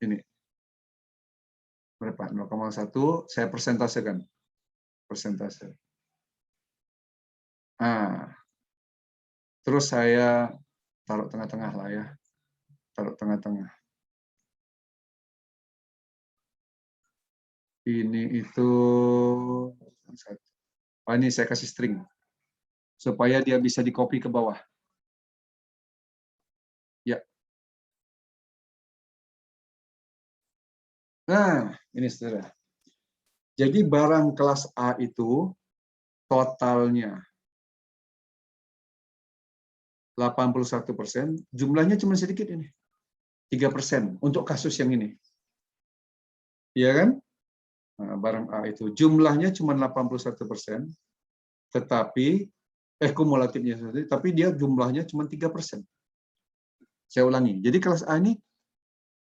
ini. Berapa? 0,1 saya persentasekan. Persentase. Nah, terus saya taruh tengah-tengah lah ya. Taruh tengah-tengah. Ini itu, ini saya kasih string supaya dia bisa di-copy ke bawah. Ya. Nah, ini saudara. Jadi barang kelas A itu totalnya 81%, jumlahnya cuma sedikit ini. 3% untuk kasus yang ini. Iya kan? Nah, barang A itu jumlahnya cuma 81%, tetapi kumulatifnya sendiri, tapi dia jumlahnya cuma 3%. Saya ulangi. Jadi kelas A ini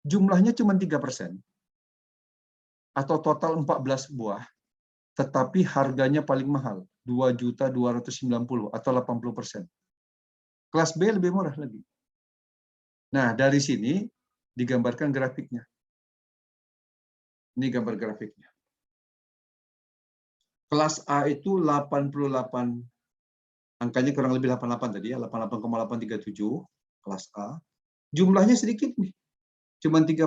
jumlahnya cuma 3%. Atau total 14 buah, tetapi harganya paling mahal, 2.290.000 atau 80%. Kelas B lebih murah lagi. Nah, dari sini digambarkan grafiknya. Ini gambar grafiknya. Kelas A itu 88 Angkanya kurang lebih 88 tadi ya, 88,837 kelas A. Jumlahnya sedikit nih, cuma 3%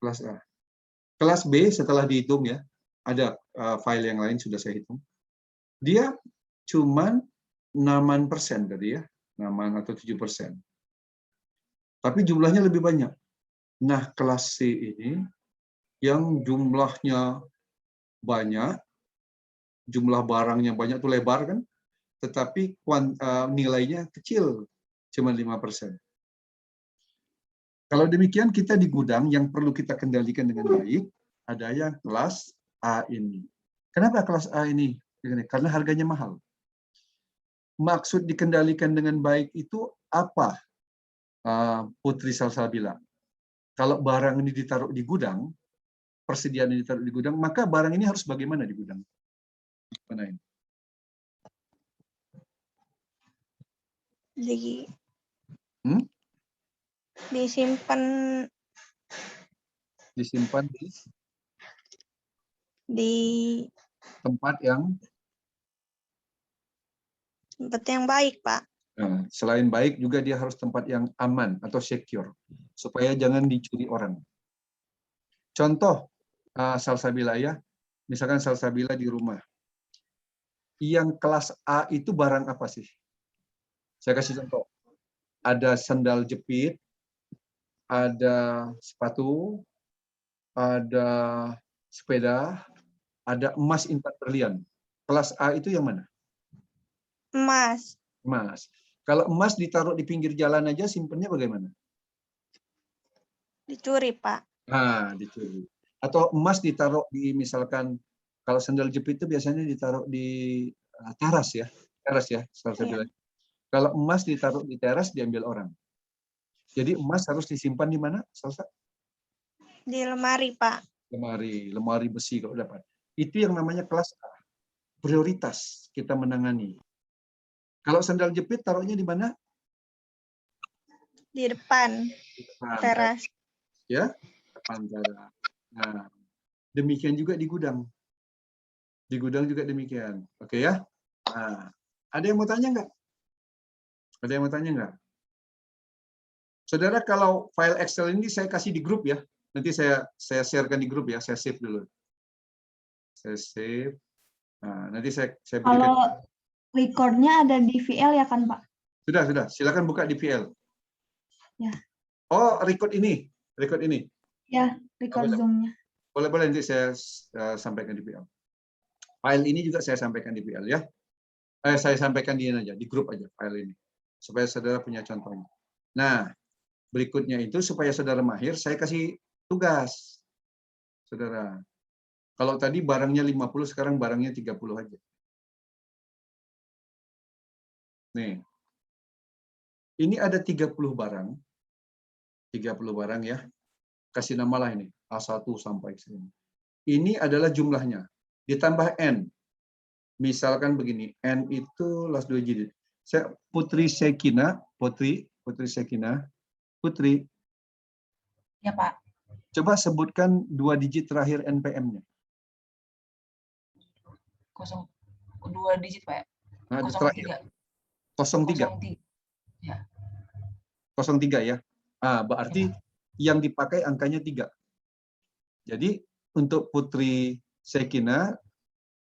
kelas A. Kelas B setelah dihitung ya, ada file yang lain sudah saya hitung. Dia cuma 6% tadi ya, 6 atau 7%. Tapi jumlahnya lebih banyak. Nah, kelas C ini yang jumlahnya banyak, jumlah barangnya banyak itu lebar kan, tetapi nilainya kecil, cuma 5%. Kalau demikian kita di gudang yang perlu kita kendalikan dengan baik, ada yang kelas A ini. Kenapa kelas A ini? Karena harganya mahal. Maksud dikendalikan dengan baik itu apa? Putri Salsabila. Kalau barang ini ditaruh di gudang, persediaan ini ditaruh di gudang, maka barang ini harus bagaimana di gudang? Mana ini? Disimpan di tempat yang baik, Pak. Nah, selain baik juga dia harus tempat yang aman atau secure supaya jangan dicuri orang. Contoh Salsabila ya, misalkan Salsabila di rumah. Yang kelas A itu barang apa sih? Saya kasih contoh. Ada sandal jepit, ada sepatu, ada sepeda, ada emas intan berlian. Kelas A itu yang mana? Emas. Emas. Kalau emas ditaruh di pinggir jalan aja simpennya bagaimana? Dicuri, Pak. Nah, dicuri. Atau emas ditaruh di misalkan kalau sandal jepit itu biasanya ditaruh di teras ya. Teras ya, saya bilang. Kalau emas ditaruh di teras diambil orang. Jadi emas harus disimpan di mana, Salsa? Di lemari, Pak. Lemari besi kalau dapat. Itu yang namanya kelas A. Prioritas kita menangani. Kalau sandal jepit taruhnya di mana? Di depan. Teras. Ya, depan teras. Nah, demikian juga di gudang. Di gudang juga demikian. Oke ya? Nah, ada yang mau tanya nggak? Ada yang mau tanya nggak? Saudara, kalau file Excel ini saya kasih di grup ya. Nanti saya sharekan di grup ya. Saya save dulu. Saya save. Nah, nanti saya berikan. Kalau recordnya ada di VL ya kan, Pak? Sudah. Silakan buka di VL. Ya. Oh, record ini. Ya, record Zoom-nya. Boleh nanti saya sampaikan di VL. File ini juga saya sampaikan di VL ya. Saya sampaikan di ini aja, di grup aja file ini. Supaya saudara punya contohnya. Nah, berikutnya itu supaya saudara mahir, saya kasih tugas. Saudara. Kalau tadi barangnya 50, sekarang barangnya 30 aja. Nih. Ini ada 30 barang. 30 barang ya. Kasih namalah ini. A1 sampai sini. Ini adalah jumlahnya. Ditambah N. Misalkan begini. N itu last 2 digit. Putri Sekina. Putri Sekina. Putri. Ya, Pak. Coba sebutkan 2 digit terakhir NPM-nya. 2 digit, Pak. Nah, 03. 03. Ya. 03 ya. Berarti yang dipakai angkanya 3. Jadi untuk Putri Sekina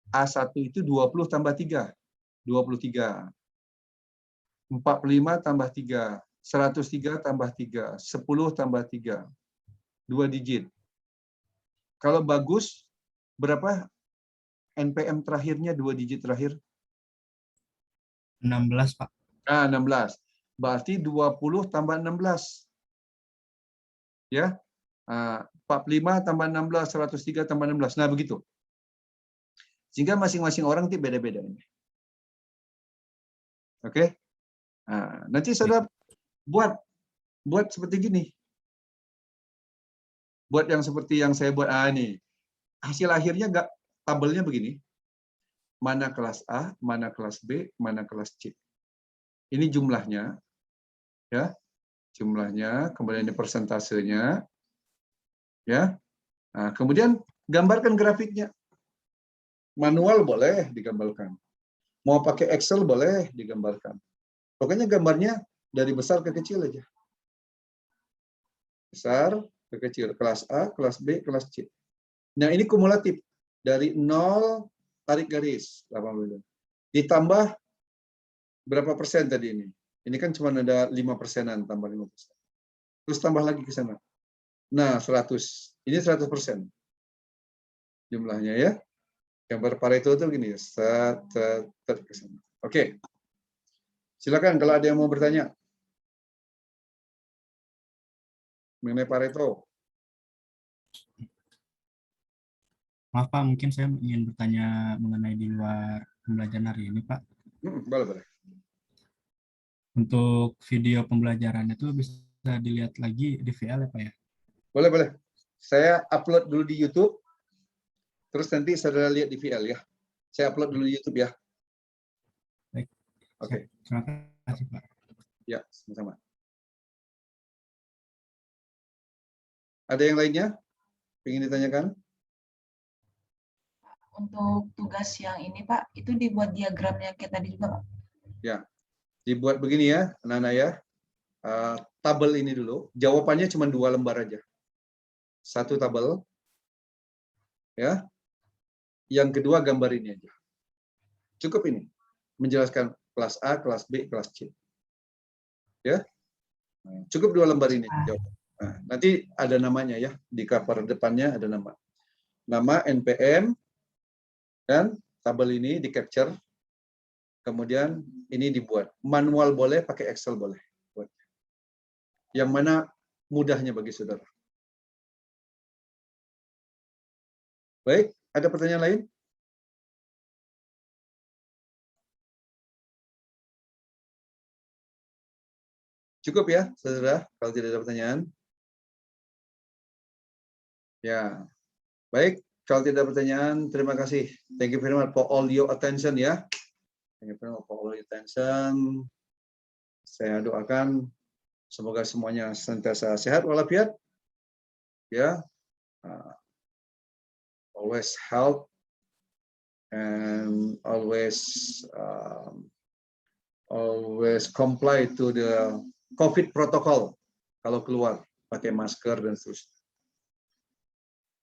A1 itu 20 tambah 3. 23. 45 tambah 3. 103 tambah 3. 10 tambah 3. 2 digit. Kalau bagus, berapa NPM terakhirnya 2 digit terakhir? 16, Pak. 16. Berarti 20 tambah 16. Ya. 45 tambah 16, 103 tambah 16. Nah, begitu. Sehingga masing-masing orang itu beda-beda ini. Oke? Nah, nanti saudara buat seperti gini. Buat yang seperti yang saya buat ini. Hasil akhirnya enggak tabelnya begini. Mana kelas A, mana kelas B, mana kelas C. Ini jumlahnya. Ya. Jumlahnya, kemudian ini persentasenya. Ya. Nah, kemudian gambarkan grafiknya. Manual boleh digambarkan. Mau pakai Excel boleh digambarkan. Pokoknya gambarnya dari besar ke kecil aja. Besar ke kecil. Kelas A, kelas B, kelas C. Nah, ini kumulatif. Dari 0 tarik garis 80. Ditambah berapa persen tadi ini? Ini kan cuma ada 5%-an, tambah 5%. Terus tambah lagi ke sana. Nah, 100. Ini 100% jumlahnya ya. Gambar Pareto itu gini ya. Ke sana. Oke. Silakan kalau ada yang mau bertanya mengenai Pareto. Maaf Pak, mungkin saya ingin bertanya mengenai di luar pembelajaran hari ini Pak. Boleh. Untuk video pembelajarannya itu bisa dilihat lagi di VL ya Pak ya? Boleh. Saya upload dulu di YouTube. Terus nanti saudara lihat di VL ya. Saya upload dulu di YouTube ya. Baik. Oke. Terima kasih Pak. Ya, sama-sama. Ada yang lainnya? Ingin ditanyakan? Untuk tugas yang ini Pak, itu dibuat diagramnya kayak tadi juga Pak? Ya, dibuat begini ya, anak-anak ya. Tabel ini dulu. Jawabannya cuma 2 lembar aja. Satu tabel. Ya. Yang kedua gambar ini aja. Cukup ini. Menjelaskan kelas A, kelas B, kelas C. Ya. Cukup 2 lembar ini. Nah, nanti ada namanya ya. Di cover depannya ada nama. Nama, NPM, dan tabel ini di capture. Kemudian ini dibuat. Manual boleh, pakai Excel boleh. Yang mana mudahnya bagi saudara. Baik, ada pertanyaan lain? Cukup ya, saudara, kalau tidak ada pertanyaan. Ya, baik. Kalau tidak ada pertanyaan, terima kasih. Thank you very much for all your attention ya. Thank you very much for all your attention. Saya doakan semoga semuanya senantiasa sehat walafiat. Ya, always health and always comply to the COVID protocol kalau keluar pakai masker dan seterusnya.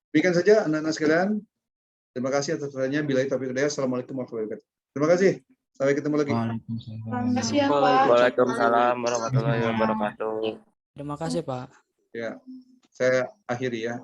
Demikian saja anak-anak sekalian. Terima kasih atas pertanyaannya. Bila taufiq hidayah. Assalamualaikum warahmatullahi wabarakatuh. Terima kasih. Sampai ketemu lagi. Waalaikumsalam. Terima kasih ya Pak. Waalaikumsalam warahmatullahi wabarakatuh. Terima kasih Pak. Ya, saya akhiri ya.